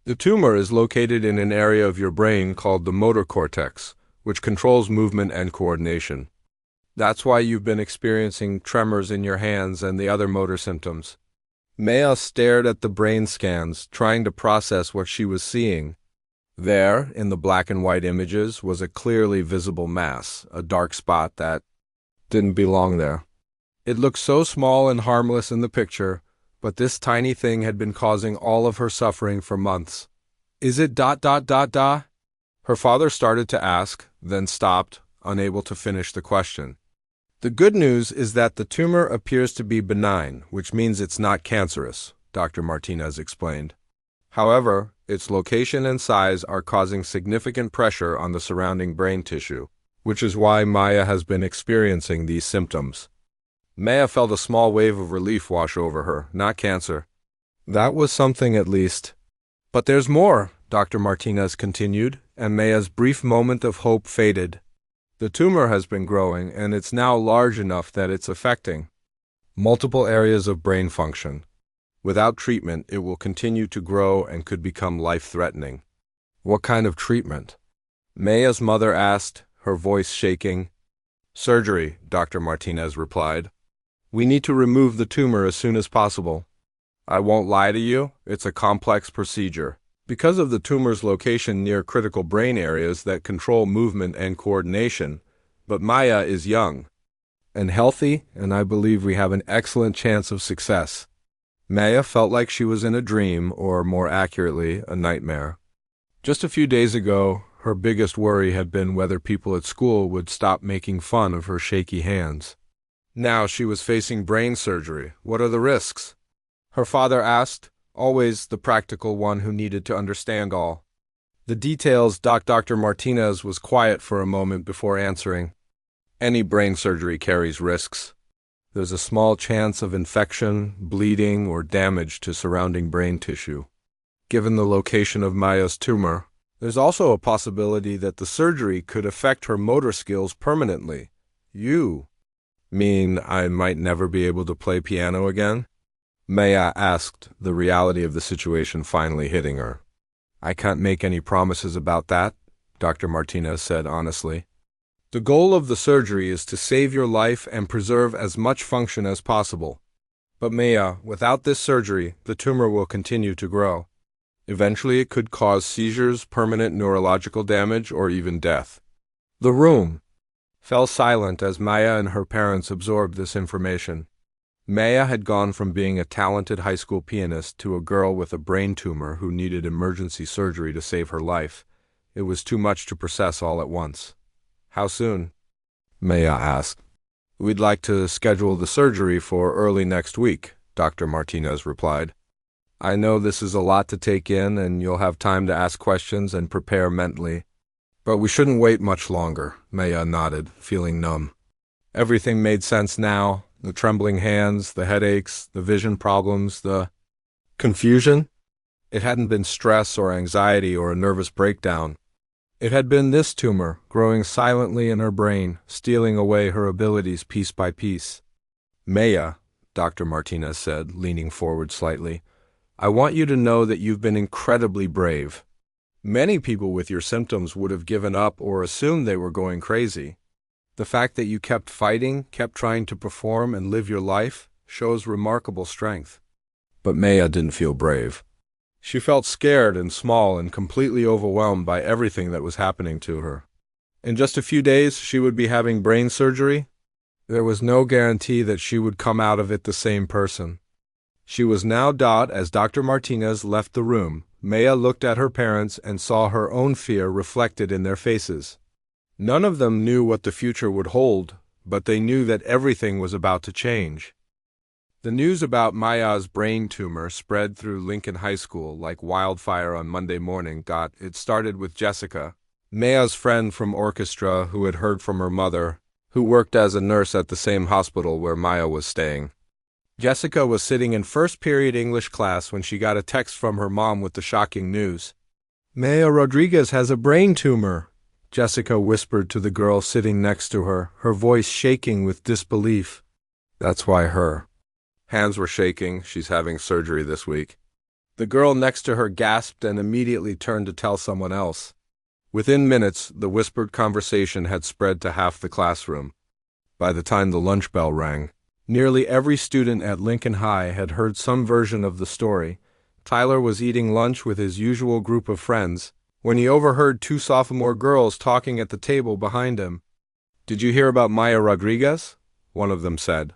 "The tumor is located in an area of your brain called the motor cortex, which controls movement and coordination. That's why you've been experiencing tremors in your hands and the other motor symptoms." Maya stared at the brain scans, trying to process what she was seeing. There, in the black and white images, was a clearly visible mass, a dark spot that didn't belong there. It looked so small and harmless in the picture, but this tiny thing had been causing all of her suffering for months. "Is it ... Her father started to ask, then stopped, unable to finish the question. "The good news is that the tumor appears to be benign, which means it's not cancerous," Dr. Martinez explained. "However, its location and size are causing significant pressure on the surrounding brain tissue, which is why Maya has been experiencing these symptoms." Maya felt a small wave of relief wash over her. Not cancer. That was something at least. "But there's more," Dr. Martinez continued, and Maya's brief moment of hope faded. "The tumor has been growing, and it's now large enough that it's affecting multiple areas of brain function. Without treatment, it will continue to grow and could become life-threatening." "What kind of treatment?" Maya's mother asked, her voice shaking. "Surgery," Dr. Martinez replied. "We need to remove the tumor as soon as possible. I won't lie to you, it's a complex procedure. Because of the tumor's location near critical brain areas that control movement and coordination, but Maya is young and healthy, and I believe we have an excellent chance of success." Maya felt like she was in a dream, or more accurately, a nightmare. Just a few days ago, her biggest worry had been whether people at school would stop making fun of her shaky hands. Now she was facing brain surgery. What are the risks? Her father asked, always the practical one who needed to understand all the details. Dr. Martinez was quiet for a moment before answering. "Any brain surgery carries risks. There's a small chance of infection, bleeding, or damage to surrounding brain tissue. Given the location of Maya's tumor, there's also a possibility that the surgery could affect her motor skills permanently." "You mean I might never be able to play piano again?" Maya asked, the reality of the situation finally hitting her. "I can't make any promises about that," Dr. Martinez said honestly. "The goal of the surgery is to save your life and preserve as much function as possible. But Maya, without this surgery, the tumor will continue to grow. Eventually it could cause seizures, permanent neurological damage, or even death." The room fell silent as Maya and her parents absorbed this information. Maya had gone from being a talented high school pianist to a girl with a brain tumor who needed emergency surgery to save her life. It was too much to process all at once. "How soon?" Maya asked. "We'd like to schedule the surgery for early next week," Dr. Martinez replied. "I know this is a lot to take in, and you'll have time to ask questions and prepare mentally. But we shouldn't wait much longer." Maya nodded, feeling numb. Everything made sense now. The trembling hands, the headaches, the vision problems, the confusion. It hadn't been stress or anxiety or a nervous breakdown. It had been this tumor, growing silently in her brain, stealing away her abilities piece by piece. "Maya," Dr. Martinez said, leaning forward slightly, "I want you to know that you've been incredibly brave. Many people with your symptoms would have given up or assumed they were going crazy. The fact that you kept fighting, kept trying to perform and live your life, shows remarkable strength." But Maya didn't feel brave. She felt scared and small and completely overwhelmed by everything that was happening to her. In just a few days, she would be having brain surgery. There was no guarantee that she would come out of it the same person. She was now as Dr. Martinez left the room, Maya looked at her parents and saw her own fear reflected in their faces. None of them knew what the future would hold, but they knew that everything was about to change. The news about Maya's brain tumor spread through Lincoln High School like wildfire on Monday morning. It started with Jessica, Maya's friend from orchestra who had heard from her mother, who worked as a nurse at the same hospital where Maya was staying. Jessica was sitting in first period English class when she got a text from her mom with the shocking news. Maya Rodriguez has a brain tumor, Jessica whispered to the girl sitting next to her, her voice shaking with disbelief. That's why her hands were shaking. She's having surgery this week. The girl next to her gasped and immediately turned to tell someone else. Within minutes, the whispered conversation had spread to half the classroom. By the time the lunch bell rang, nearly every student at Lincoln High had heard some version of the story. Tyler was eating lunch with his usual group of friends when he overheard two sophomore girls talking at the table behind him. Did you hear about Maya Rodriguez? One of them said.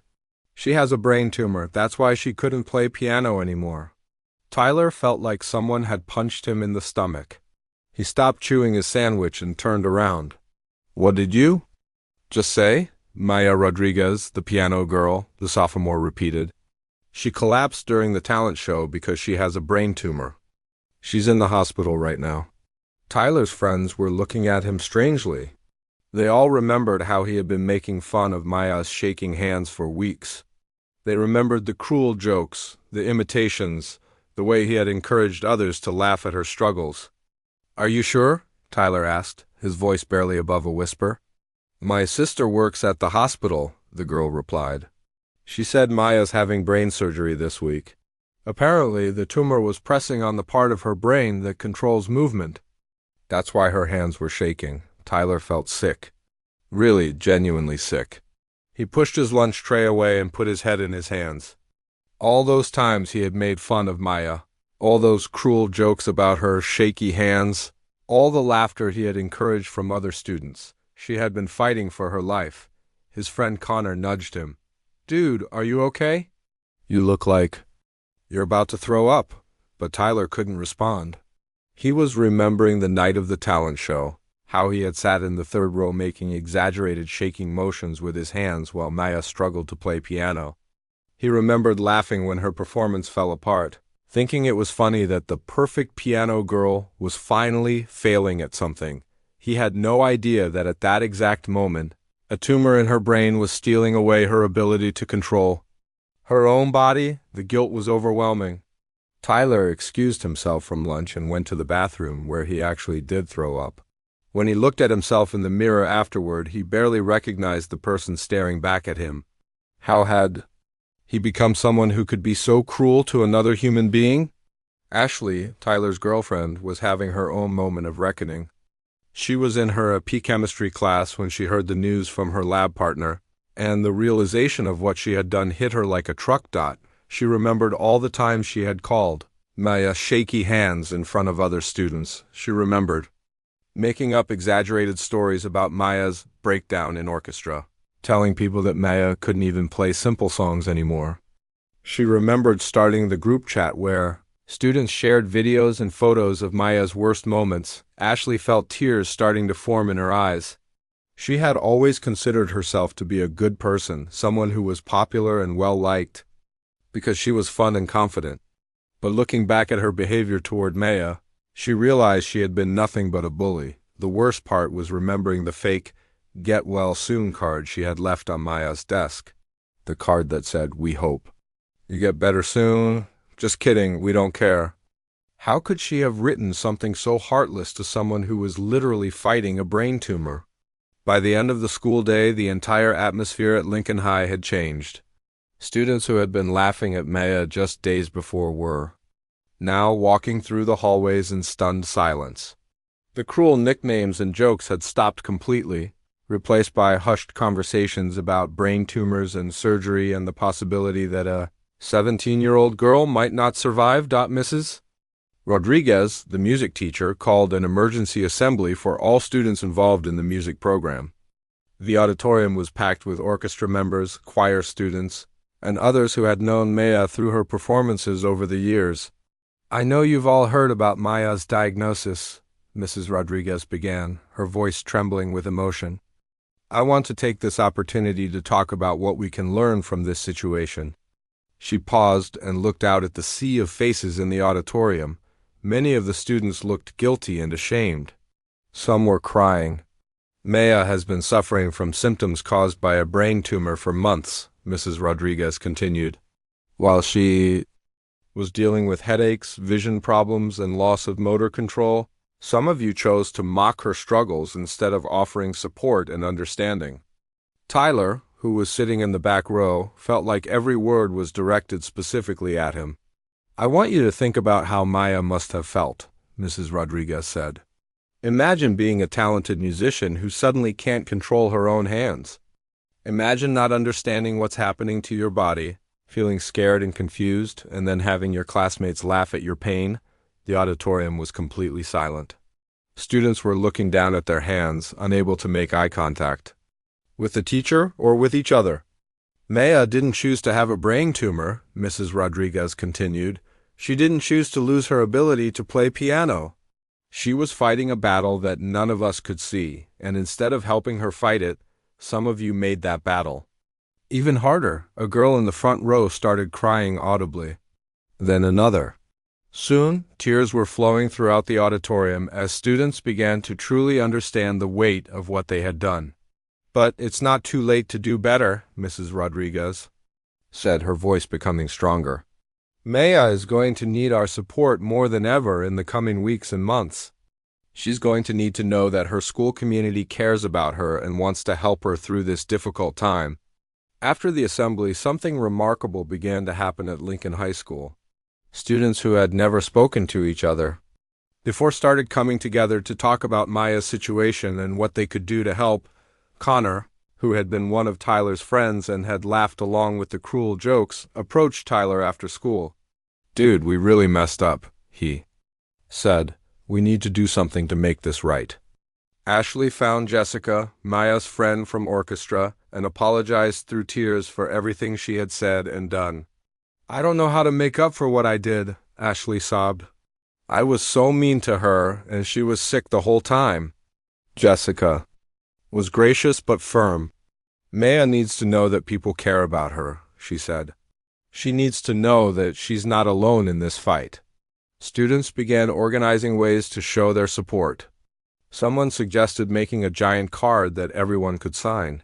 She has a brain tumor. That's why she couldn't play piano anymore. Tyler felt like someone had punched him in the stomach. He stopped chewing his sandwich and turned around. What did you just say? Maya Rodriguez, the piano girl, the sophomore repeated. She collapsed during the talent show because she has a brain tumor. She's in the hospital right now. Tyler's friends were looking at him strangely. They all remembered how he had been making fun of Maya's shaking hands for weeks. They remembered the cruel jokes, the imitations, the way he had encouraged others to laugh at her struggles. Are you sure? Tyler asked, his voice barely above a whisper. My sister works at the hospital, the girl replied. She said Maya's having brain surgery this week. Apparently, the tumor was pressing on the part of her brain that controls movement. That's why her hands were shaking. Tyler felt sick. Really, genuinely sick. He pushed his lunch tray away and put his head in his hands. All those times he had made fun of Maya, all those cruel jokes about her shaky hands, all the laughter he had encouraged from other students. She had been fighting for her life. His friend Connor nudged him. Dude, are you okay? You look like you're about to throw up, but Tyler couldn't respond. He was remembering the night of the talent show, how he had sat in the third row making exaggerated shaking motions with his hands while Maya struggled to play piano. He remembered laughing when her performance fell apart, thinking it was funny that the perfect piano girl was finally failing at something. He had no idea that at that exact moment, a tumor in her brain was stealing away her ability to control her own body. The guilt was overwhelming. Tyler excused himself from lunch and went to the bathroom, where he actually did throw up. When he looked at himself in the mirror afterward, he barely recognized the person staring back at him. How had he become someone who could be so cruel to another human being? Ashley, Tyler's girlfriend, was having her own moment of reckoning. She was in her AP chemistry class when she heard the news from her lab partner, and the realization of what she had done hit her like a truck dot. She remembered all the times she had called Maya shaky hands in front of other students. She remembered making up exaggerated stories about Maya's breakdown in orchestra, telling people that Maya couldn't even play simple songs anymore. She remembered starting the group chat where students shared videos and photos of Maya's worst moments. Ashley felt tears starting to form in her eyes. She had always considered herself to be a good person, someone who was popular and well-liked, because she was fun and confident. But looking back at her behavior toward Maya, she realized she had been nothing but a bully. The worst part was remembering the fake "Get Well Soon" card she had left on Maya's desk. The card that said, "We hope you get better soon. Just kidding, we don't care." How could she have written something so heartless to someone who was literally fighting a brain tumor? By the end of the school day, the entire atmosphere at Lincoln High had changed. Students who had been laughing at Maya just days before were now walking through the hallways in stunned silence. The cruel nicknames and jokes had stopped completely, replaced by hushed conversations about brain tumors and surgery and the possibility that a 17-year-old girl might not survive. Mrs. Rodriguez, the music teacher, called an emergency assembly for all students involved in the music program. The auditorium was packed with orchestra members, choir students, and others who had known Maya through her performances over the years. I know you've all heard about Maya's diagnosis, Mrs. Rodriguez began, her voice trembling with emotion. I want to take this opportunity to talk about what we can learn from this situation. She paused and looked out at the sea of faces in the auditorium. Many of the students looked guilty and ashamed. Some were crying. Maya has been suffering from symptoms caused by a brain tumor for months, Mrs. Rodriguez continued. while she was dealing with headaches, vision problems, and loss of motor control. Some of you chose to mock her struggles instead of offering support and understanding. Tyler, who was sitting in the back row, felt like every word was directed specifically at him. "I want you to think about how Maya must have felt," Mrs. Rodriguez said. "Imagine being a talented musician who suddenly can't control her own hands. Imagine not understanding what's happening to your body, feeling scared and confused, and then having your classmates laugh at your pain." The auditorium was completely silent. Students were looking down at their hands, unable to make eye contact. With the teacher or with each other? "Maya didn't choose to have a brain tumor," Mrs. Rodriguez continued. "She didn't choose to lose her ability to play piano. She was fighting a battle that none of us could see, and instead of helping her fight it, some of you made that battle even harder." A girl in the front row started crying audibly. Then another. Soon, tears were flowing throughout the auditorium as students began to truly understand the weight of what they had done. "But it's not too late to do better," Mrs. Rodriguez said, her voice becoming stronger. "Maya is going to need our support more than ever in the coming weeks and months. She's going to need to know that her school community cares about her and wants to help her through this difficult time." After the assembly, something remarkable began to happen at Lincoln High School. Students who had never spoken to each other before started coming together to talk about Maya's situation and what they could do to help. Connor, who had been one of Tyler's friends and had laughed along with the cruel jokes, approached Tyler after school. "Dude, we really messed up," he said. "We need to do something to make this right." Ashley found Jessica, Maya's friend from orchestra, and apologized through tears for everything she had said and done. "I don't know how to make up for what I did," Ashley sobbed. "I was so mean to her, and she was sick the whole time." Jessica was gracious but firm. "Maya needs to know that people care about her," she said. "She needs to know that she's not alone in this fight." Students began organizing ways to show their support. Someone suggested making a giant card that everyone could sign.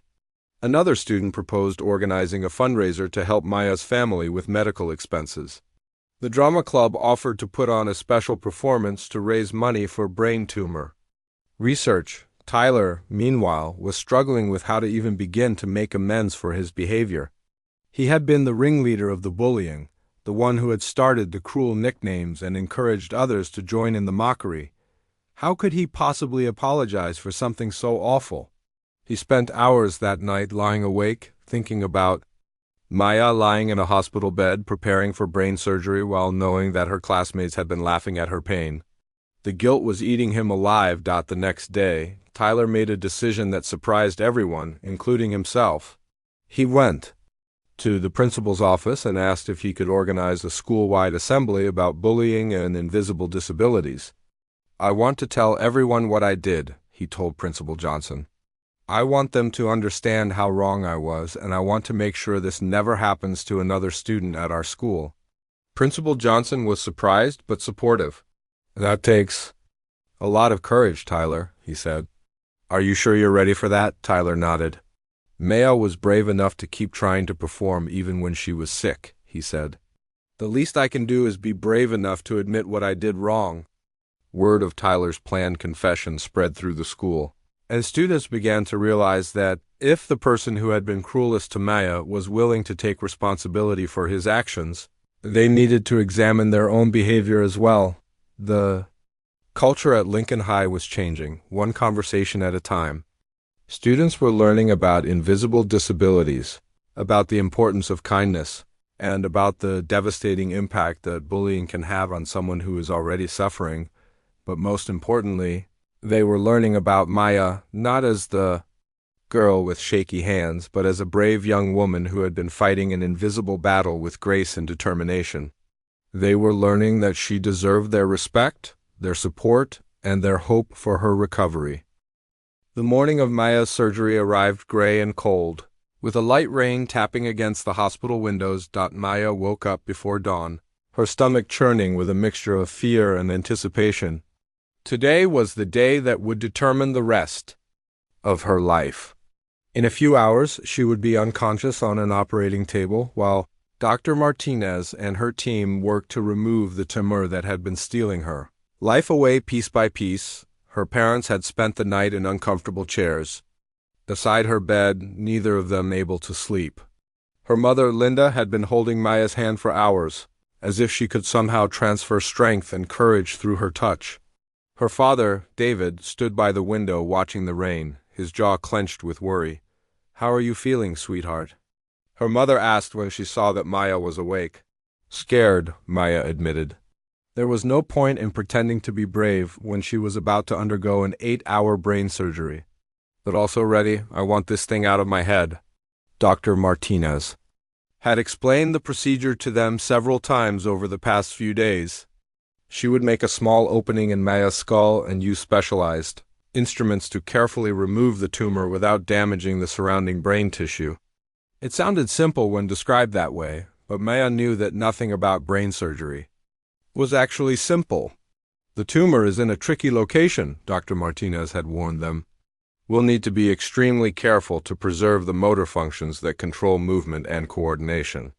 Another student proposed organizing a fundraiser to help Maya's family with medical expenses. The drama club offered to put on a special performance to raise money for brain tumor research. Tyler, meanwhile, was struggling with how to even begin to make amends for his behavior. He had been the ringleader of the bullying, the one who had started the cruel nicknames and encouraged others to join in the mockery. How could he possibly apologize for something so awful? He spent hours that night lying awake, thinking about Maya lying in a hospital bed preparing for brain surgery while knowing that her classmates had been laughing at her pain. The guilt was eating him alive. The next day, Tyler made a decision that surprised everyone, including himself. He went to the principal's office and asked if he could organize a school-wide assembly about bullying and invisible disabilities. "I want to tell everyone what I did," he told Principal Johnson. "I want them to understand how wrong I was, and I want to make sure this never happens to another student at our school." Principal Johnson was surprised but supportive. "That takes a lot of courage, Tyler," he said. "Are you sure you're ready for that?" Tyler nodded. "Maya was brave enough to keep trying to perform even when she was sick," he said. "The least I can do is be brave enough to admit what I did wrong." Word of Tyler's planned confession spread through the school, and students began to realize that if the person who had been cruelest to Maya was willing to take responsibility for his actions, they needed to examine their own behavior as well. The culture at Lincoln High was changing, one conversation at a time. Students were learning about invisible disabilities, about the importance of kindness, and about the devastating impact that bullying can have on someone who is already suffering. But most importantly, they were learning about Maya not as the girl with shaky hands, but as a brave young woman who had been fighting an invisible battle with grace and determination. They were learning that she deserved their respect, their support, and their hope for her recovery. The morning of Maya's surgery arrived gray and cold, with a light rain tapping against the hospital windows. Maya woke up before dawn, her stomach churning with a mixture of fear and anticipation. Today was the day that would determine the rest of her life. In a few hours, she would be unconscious on an operating table, while Dr. Martinez and her team worked to remove the tumor that had been stealing her life away piece by piece. Her parents had spent the night in uncomfortable chairs beside her bed, neither of them able to sleep. Her mother, Linda, had been holding Maya's hand for hours, as if she could somehow transfer strength and courage through her touch. Her father, David, stood by the window watching the rain, his jaw clenched with worry. "How are you feeling, sweetheart?" her mother asked when she saw that Maya was awake. "Scared," Maya admitted. There was no point in pretending to be brave when she was about to undergo an 8-hour brain surgery. "But also ready, I want this thing out of my head." Dr. Martinez had explained the procedure to them several times over the past few days. She would make a small opening in Maya's skull and use specialized instruments to carefully remove the tumor without damaging the surrounding brain tissue. It sounded simple when described that way, but Maya knew that nothing about brain surgery was actually simple. "The tumor is in a tricky location," Dr. Martinez had warned them. "We'll need to be extremely careful to preserve the motor functions that control movement and coordination.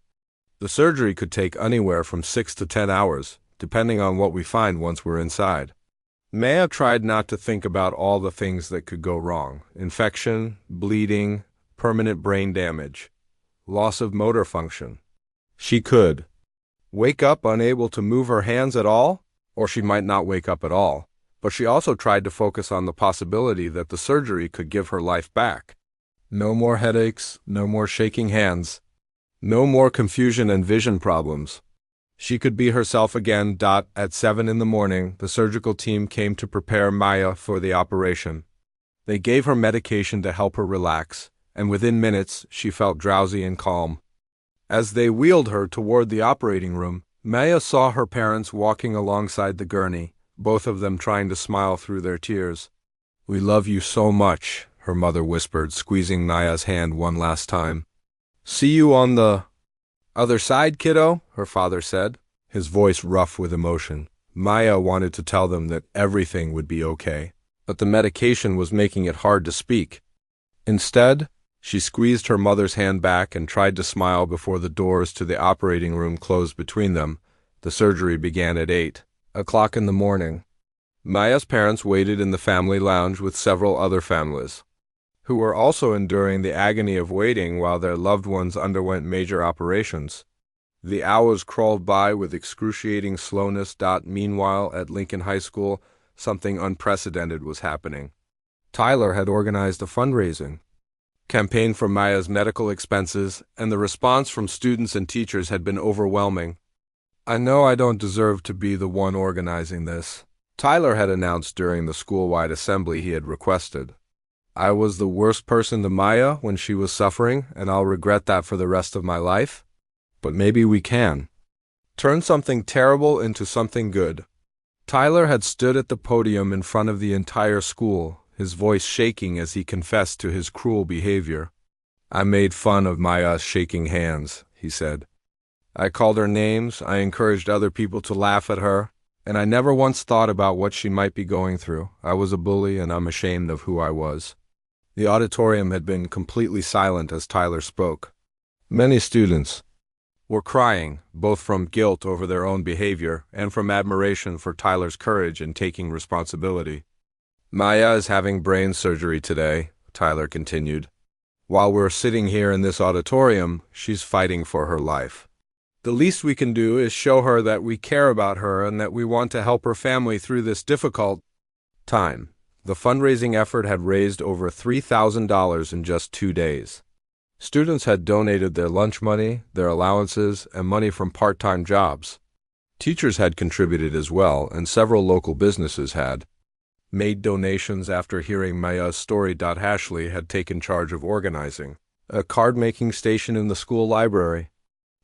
The surgery could take anywhere from 6 to 10 hours, depending on what we find once we're inside." Maya tried not to think about all the things that could go wrong: infection, bleeding, permanent brain damage, loss of motor function. She could wake up unable to move her hands at all, or she might not wake up at all. But she also tried to focus on the possibility that the surgery could give her life back. No more headaches, no more shaking hands, no more confusion and vision problems. She could be herself again. At 7 in the morning, the surgical team came to prepare Maya for the operation. They gave her medication to help her relax, and within minutes she felt drowsy and calm. As they wheeled her toward the operating room, Maya saw her parents walking alongside the gurney, both of them trying to smile through their tears. "We love you so much," her mother whispered, squeezing Maya's hand one last time. "See you on the other side, kiddo," her father said, his voice rough with emotion. Maya wanted to tell them that everything would be okay, but the medication was making it hard to speak. Instead, she squeezed her mother's hand back and tried to smile before the doors to the operating room closed between them. The surgery began at 8:00 in the morning. Maya's parents waited in the family lounge with several other families, who were also enduring the agony of waiting while their loved ones underwent major operations. The hours crawled by with excruciating slowness. Meanwhile, at Lincoln High School, something unprecedented was happening. Tyler had organized a fundraising campaign for Maya's medical expenses, and the response from students and teachers had been overwhelming. "I know I don't deserve to be the one organizing this," Tyler had announced during the school-wide assembly he had requested. "I was the worst person to Maya when she was suffering, and I'll regret that for the rest of my life. But maybe we can turn something terrible into something good." Tyler had stood at the podium in front of the entire school, his voice shaking as he confessed to his cruel behavior. "I made fun of Maya's shaking hands," he said. "I called her names, I encouraged other people to laugh at her, and I never once thought about what she might be going through. I was a bully, and I'm ashamed of who I was." The auditorium had been completely silent as Tyler spoke. Many students were crying, both from guilt over their own behavior and from admiration for Tyler's courage in taking responsibility. "Maya is having brain surgery today," Tyler continued. "While we're sitting here in this auditorium, she's fighting for her life. The least we can do is show her that we care about her and that we want to help her family through this difficult time." The fundraising effort had raised over $3,000 in just 2 days. Students had donated their lunch money, their allowances, and money from part-time jobs. Teachers had contributed as well, and several local businesses had made donations after hearing Maya's story. Ashley had taken charge of organizing a card-making station in the school library.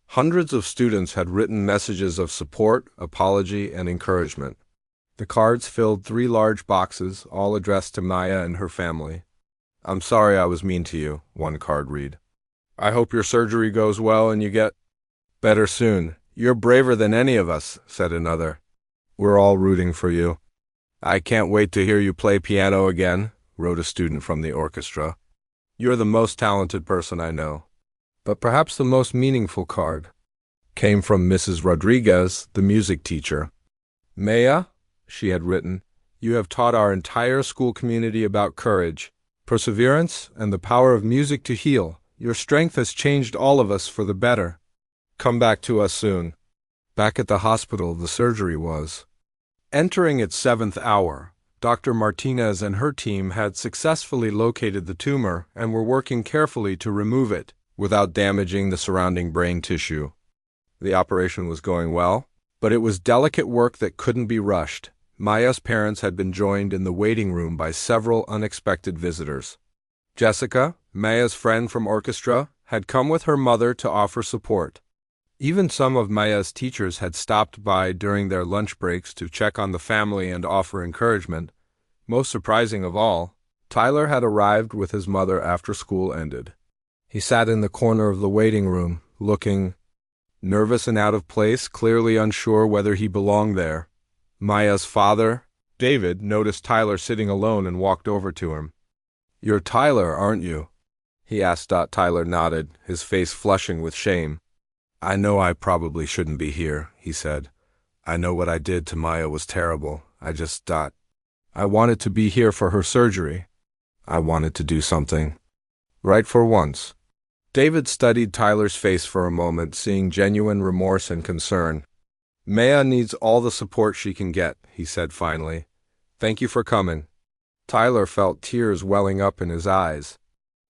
Hundreds of students had written messages of support, apology, and encouragement. The cards filled 3 large boxes, all addressed to Maya and her family. "I'm sorry I was mean to you," one card read. "I hope your surgery goes well and you get better soon. You're braver than any of us," said another. "We're all rooting for you." "I can't wait to hear you play piano again," wrote a student from the orchestra. "You're the most talented person I know." But perhaps the most meaningful card came from Mrs. Rodriguez, the music teacher. Maya, she had written, you have taught our entire school community about courage, perseverance, and the power of music to heal. Your strength has changed all of us for the better. Come back to us soon. Back at the hospital, the surgery was entering its 7th hour. Dr. Martinez and her team had successfully located the tumor and were working carefully to remove it without damaging the surrounding brain tissue. The operation was going well, but it was delicate work that couldn't be rushed. Maya's parents had been joined in the waiting room by several unexpected visitors. Jessica, Maya's friend from orchestra, had come with her mother to offer support. Even some of Maya's teachers had stopped by during their lunch breaks to check on the family and offer encouragement. Most surprising of all, Tyler had arrived with his mother after school ended. He sat in the corner of the waiting room, looking nervous and out of place, clearly unsure whether he belonged there. Maya's father, David, noticed Tyler sitting alone and walked over to him. "You're Tyler, aren't you?" he asked. Tyler nodded, his face flushing with shame. "I know I probably shouldn't be here," he said. "I know what I did to Maya was terrible. I wanted to be here for her surgery. I wanted to do something right for once." David studied Tyler's face for a moment, seeing genuine remorse and concern. "Maya needs all the support she can get," he said finally. "Thank you for coming." Tyler felt tears welling up in his eyes.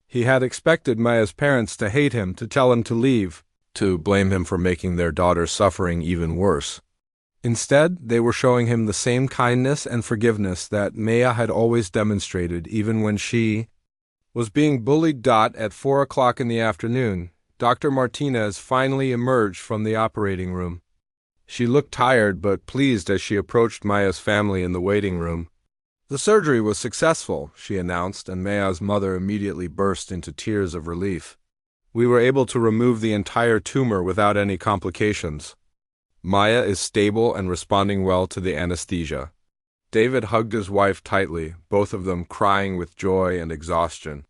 He had expected Maya's parents to hate him, to tell him to leave, to blame him for making their daughter's suffering even worse. Instead, they were showing him the same kindness and forgiveness that Maya had always demonstrated, even when she was being bullied. At 4 o'clock in the afternoon, Dr. Martinez finally emerged from the operating room. She looked tired but pleased as she approached Maya's family in the waiting room. "The surgery was successful," she announced, and Maya's mother immediately burst into tears of relief. "We were able to remove the entire tumor without any complications. Maya is stable and responding well to the anesthesia." David hugged his wife tightly, both of them crying with joy and exhaustion.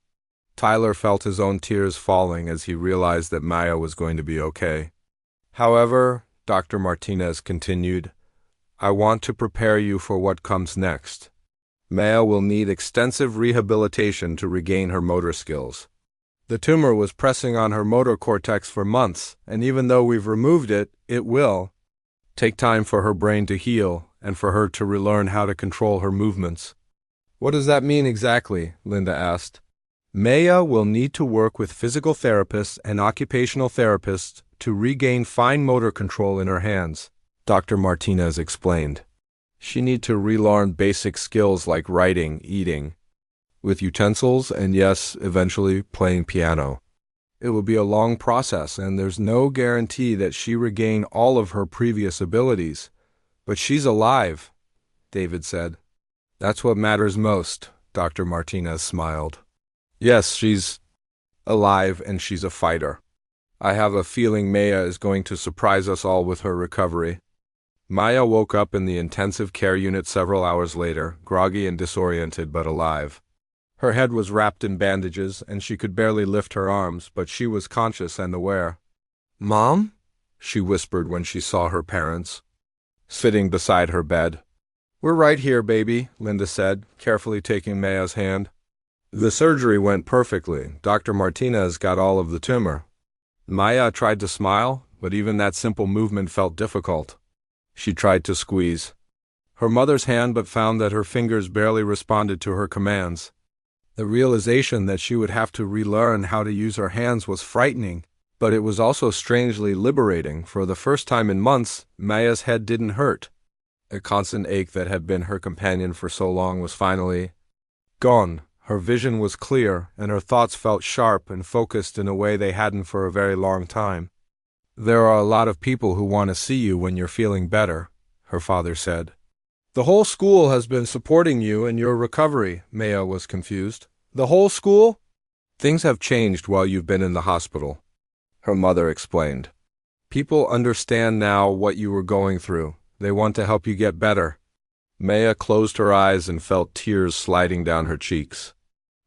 Tyler felt his own tears falling as he realized that Maya was going to be okay. "However," Dr. Martinez continued, "I want to prepare you for what comes next. Maya will need extensive rehabilitation to regain her motor skills. The tumor was pressing on her motor cortex for months, and even though we've removed it, it will take time for her brain to heal and for her to relearn how to control her movements." "What does that mean exactly?" Linda asked. "Maya will need to work with physical therapists and occupational therapists to regain fine motor control in her hands," Dr. Martinez explained. "She needs to relearn basic skills like writing, eating with utensils, and yes, eventually playing piano. It will be a long process, and there's no guarantee that she regain all of her previous abilities. But she's alive," David said. "That's what matters most," Dr. Martinez smiled. "Yes, she's alive, and she's a fighter. I have a feeling Maya is going to surprise us all with her recovery." Maya woke up in the intensive care unit several hours later, groggy and disoriented but alive. Her head was wrapped in bandages, and she could barely lift her arms, but she was conscious and aware. "Mom?" she whispered when she saw her parents sitting beside her bed. "We're right here, baby," Linda said, carefully taking Maya's hand. "The surgery went perfectly. Dr. Martinez got all of the tumor." Maya tried to smile, but even that simple movement felt difficult. She tried to squeeze her mother's hand but found that her fingers barely responded to her commands. The realization that she would have to relearn how to use her hands was frightening, but it was also strangely liberating. For the first time in months, Maya's head didn't hurt. A constant ache that had been her companion for so long was finally gone. Her vision was clear, and her thoughts felt sharp and focused in a way they hadn't for a very long time. "There are a lot of people who want to see you when you're feeling better," her father said. "The whole school has been supporting you in your recovery," Maya was confused. "The whole school?" "Things have changed while you've been in the hospital," her mother explained. "People understand now what you were going through. They want to help you get better." Maya closed her eyes and felt tears sliding down her cheeks.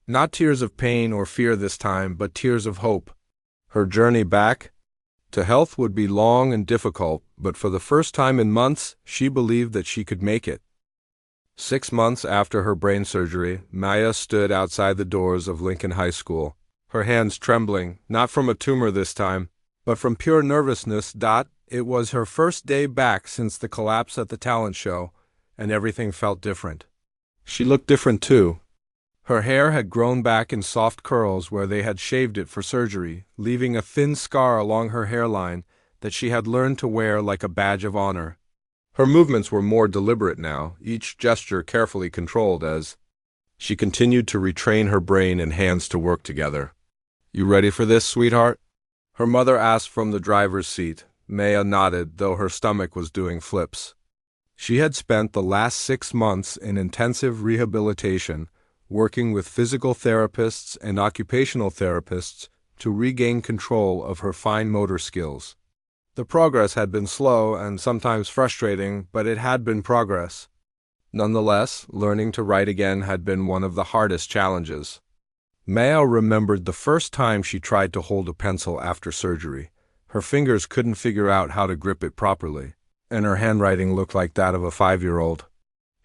Not tears of pain or fear this time, but tears of hope. Her journey back To health would be long and difficult, but for the first time in months, she believed that she could make it. 6 months after her brain surgery, Maya stood outside the doors of Lincoln High School, her hands trembling, not from a tumor this time, but from pure nervousness. It was her first day back since the collapse at the talent show, and everything felt different. She looked different too. Her hair had grown back in soft curls where they had shaved it for surgery, leaving a thin scar along her hairline that she had learned to wear like a badge of honor. Her movements were more deliberate now, each gesture carefully controlled as she continued to retrain her brain and hands to work together. "You ready for this, sweetheart?" her mother asked from the driver's seat. Maya nodded, though her stomach was doing flips. She had spent the last 6 months in intensive rehabilitation, working with physical therapists and occupational therapists to regain control of her fine motor skills. The progress had been slow and sometimes frustrating, but it had been progress. Nonetheless, learning to write again had been one of the hardest challenges. Maya remembered the first time she tried to hold a pencil after surgery. Her fingers couldn't figure out how to grip it properly, and her handwriting looked like that of a 5-year-old.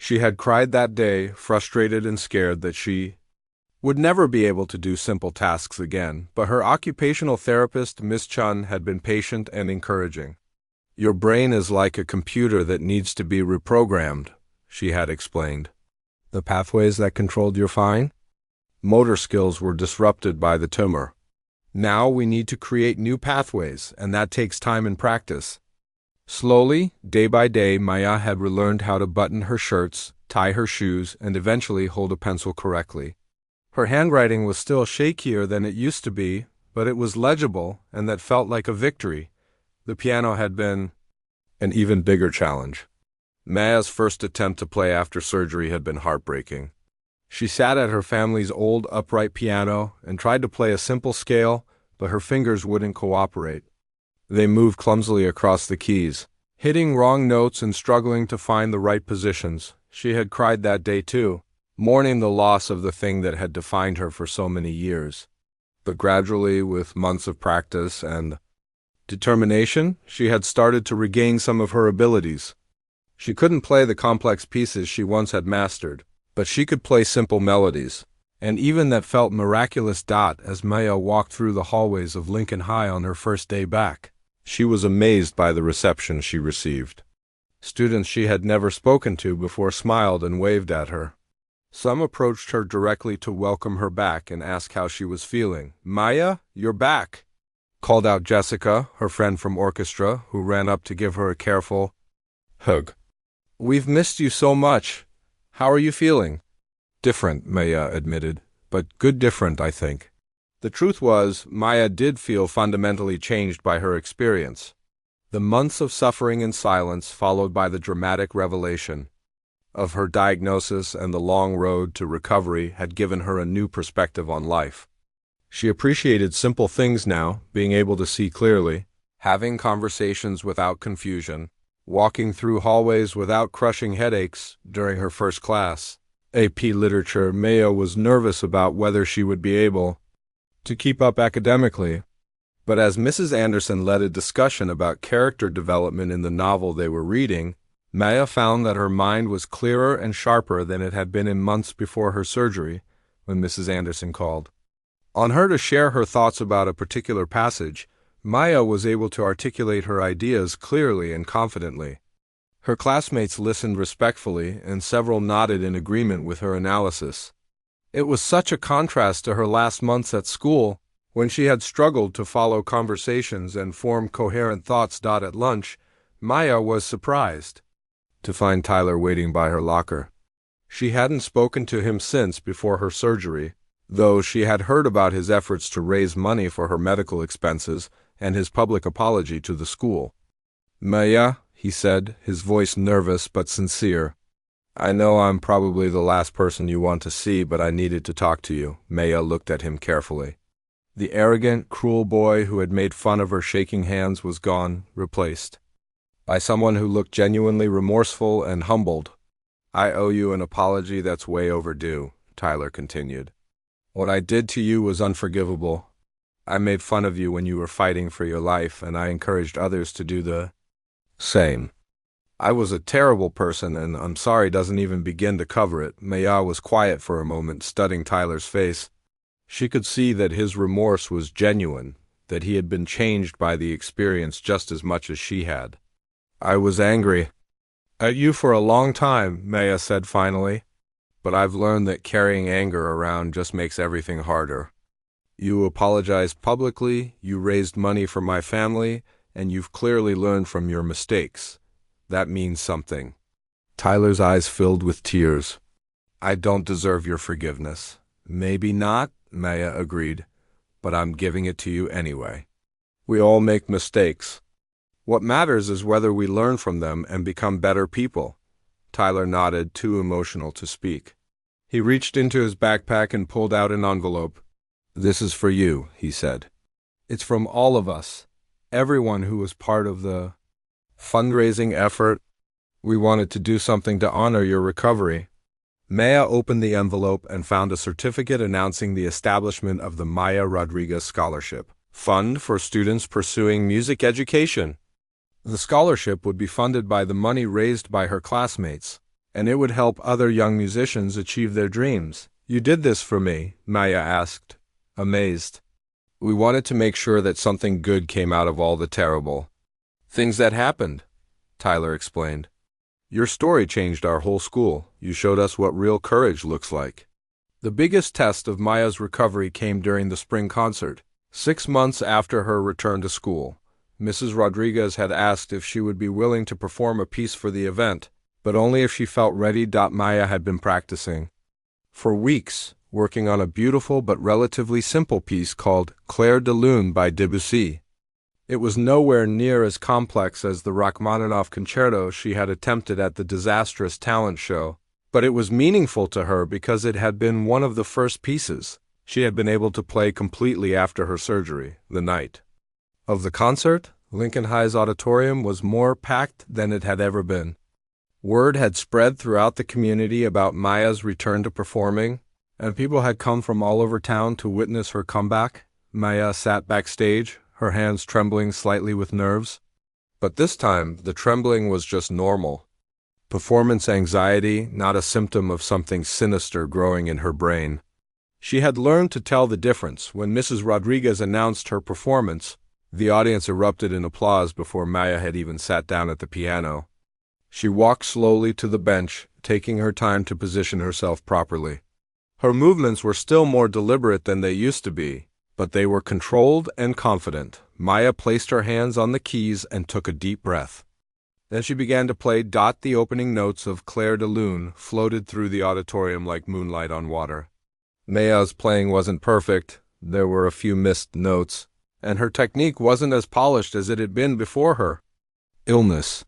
She had cried that day, frustrated and scared that she would never be able to do simple tasks again, but her occupational therapist, Miss Chun, had been patient and encouraging. "Your brain is like a computer that needs to be reprogrammed," she had explained. "The pathways that controlled your fine motor skills were disrupted by the tumor. Now we need to create new pathways, and that takes time and practice." Slowly, day by day, Maya had relearned how to button her shirts, tie her shoes, and eventually hold a pencil correctly. Her handwriting was still shakier than it used to be, but it was legible, and that felt like a victory. The piano had been an even bigger challenge. Maya's first attempt to play after surgery had been heartbreaking. She sat at her family's old upright piano and tried to play a simple scale, but her fingers wouldn't cooperate. They moved clumsily across the keys, hitting wrong notes and struggling to find the right positions. She had cried that day too, mourning the loss of the thing that had defined her for so many years. But gradually, with months of practice and determination, she had started to regain some of her abilities. She couldn't play the complex pieces she once had mastered, but she could play simple melodies, and even that felt miraculous. As Maya walked through the hallways of Lincoln High on her first day back, she was amazed by the reception she received. Students she had never spoken to before smiled and waved at her. Some approached her directly to welcome her back and ask how she was feeling. "Maya, you're back," called out Jessica, her friend from orchestra, who ran up to give her a careful hug. "We've missed you so much. How are you feeling?" "Different," Maya admitted, "but good different, I think." The truth was, Maya did feel fundamentally changed by her experience. The months of suffering in silence, followed by the dramatic revelation of her diagnosis and the long road to recovery, had given her a new perspective on life. She appreciated simple things now, being able to see clearly, having conversations without confusion, walking through hallways without crushing headaches. During her first class, AP Literature, Maya was nervous about whether she would be able to keep up academically. But as Mrs. Anderson led a discussion about character development in the novel they were reading, Maya found that her mind was clearer and sharper than it had been in months before her surgery, when Mrs. Anderson called on her to share her thoughts about a particular passage. Maya was able to articulate her ideas clearly and confidently. Her classmates listened respectfully, and several nodded in agreement with her analysis. It was such a contrast to her last months at school, when she had struggled to follow conversations and form coherent thoughts. At lunch, Maya was surprised to find Tyler waiting by her locker. She hadn't spoken to him since before her surgery, though she had heard about his efforts to raise money for her medical expenses and his public apology to the school. "Maya," he said, his voice nervous but sincere, "I know I'm probably the last person you want to see, but I needed to talk to you." Maya looked at him carefully. The arrogant, cruel boy who had made fun of her shaking hands was gone, replaced by someone who looked genuinely remorseful and humbled. "I owe you an apology that's way overdue," Tyler continued. "What I did to you was unforgivable. I made fun of you when you were fighting for your life, and I encouraged others to do the same. I was a terrible person, and I'm sorry doesn't even begin to cover it. Maya was quiet for a moment, studying Tyler's face. She could see that his remorse was genuine, that he had been changed by the experience just as much as she had. I was angry at you for a long time, Maya said finally, but I've learned that carrying anger around just makes everything harder. You apologized publicly, you raised money for my family, and you've clearly learned from your mistakes. That means something. Tyler's eyes filled with tears. I don't deserve your forgiveness. Maybe not, Maya agreed, but I'm giving it to you anyway. We all make mistakes. What matters is whether we learn from them and become better people. Tyler nodded, too emotional to speak. He reached into his backpack and pulled out an envelope. This is for you, he said. It's from all of us, everyone who was part of the fundraising effort. We wanted to do something to honor your recovery. Maya opened the envelope and found a certificate announcing the establishment of the Maya Rodriguez Scholarship Fund for students pursuing music education. The scholarship would be funded by the money raised by her classmates, and it would help other young musicians achieve their dreams. You did this for me, Maya asked, amazed. We wanted to make sure that something good came out of all the terrible things that happened, Tyler explained. Your story changed our whole school. You showed us what real courage looks like. The biggest test of Maya's recovery came during the spring concert. 6 months after her return to school, Mrs. Rodriguez had asked if she would be willing to perform a piece for the event, but only if she felt ready. Maya had been practicing for weeks, working on a beautiful but relatively simple piece called Clair de Lune by Debussy. It was nowhere near as complex as the Rachmaninoff concerto she had attempted at the disastrous talent show, but it was meaningful to her because it had been one of the first pieces she had been able to play completely after her surgery, the night of the concert. Lincoln High's auditorium was more packed than it had ever been. Word had spread throughout the community about Maya's return to performing, and people had come from all over town to witness her comeback. Maya sat backstage, her hands trembling slightly with nerves. But this time, the trembling was just normal. Performance anxiety, not a symptom of something sinister growing in her brain. She had learned to tell the difference. When Mrs. Rodriguez announced her performance, the audience erupted in applause before Maya had even sat down at the piano. She walked slowly to the bench, taking her time to position herself properly. Her movements were still more deliberate than they used to be, but they were controlled and confident. Maya placed her hands on the keys and took a deep breath. Then she began to play. The opening notes of Clair de Lune floated through the auditorium like moonlight on water. Maya's playing wasn't perfect, there were a few missed notes, and her technique wasn't as polished as it had been before her illness.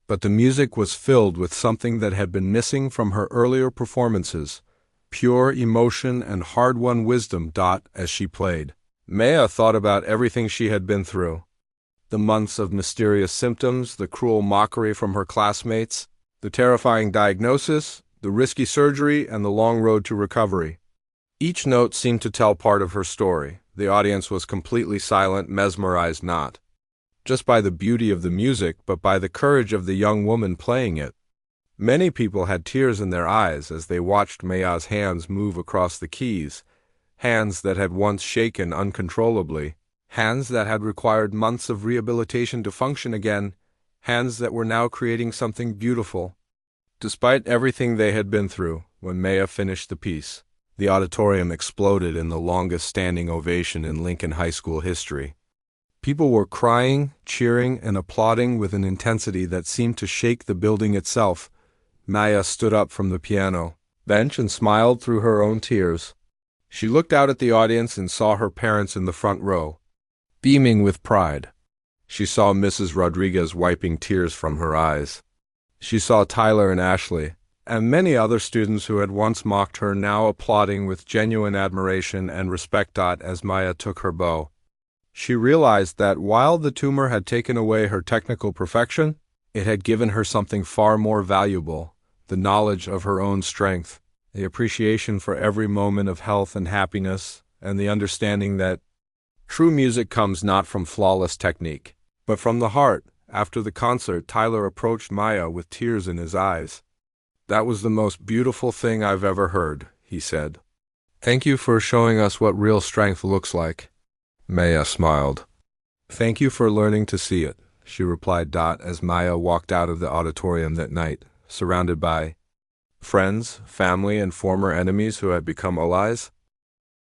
But the music was filled with something that had been missing from her earlier performances. Pure emotion and hard-won wisdom. As she played, Maya thought about everything she had been through. The months of mysterious symptoms, the cruel mockery from her classmates, the terrifying diagnosis, the risky surgery, and the long road to recovery. Each note seemed to tell part of her story. The audience was completely silent, mesmerized not just by the beauty of the music, but by the courage of the young woman playing it. Many people had tears in their eyes as they watched Maya's hands move across the keys, hands that had once shaken uncontrollably, hands that had required months of rehabilitation to function again, hands that were now creating something beautiful. Despite everything they had been through, when Maya finished the piece, the auditorium exploded in the longest standing ovation in Lincoln High School history. People were crying, cheering, and applauding with an intensity that seemed to shake the building itself. Maya stood up from the piano bench and smiled through her own tears. She looked out at the audience and saw her parents in the front row, beaming with pride. She saw Mrs. Rodriguez wiping tears from her eyes. She saw Tyler and Ashley, and many other students who had once mocked her now applauding with genuine admiration and respect. As Maya took her bow, she realized that while the tumor had taken away her technical perfection, it had given her something far more valuable, the knowledge of her own strength, the appreciation for every moment of health and happiness, and the understanding that True music comes not from flawless technique, but from the heart. After the concert, Tyler approached Maya with tears in his eyes. "That was the most beautiful thing I've ever heard," he said. "Thank you for showing us what real strength looks like." Maya smiled. "Thank you for learning to see it," she replied. As Maya walked out of the auditorium that night, surrounded by friends, family, and former enemies who had become allies,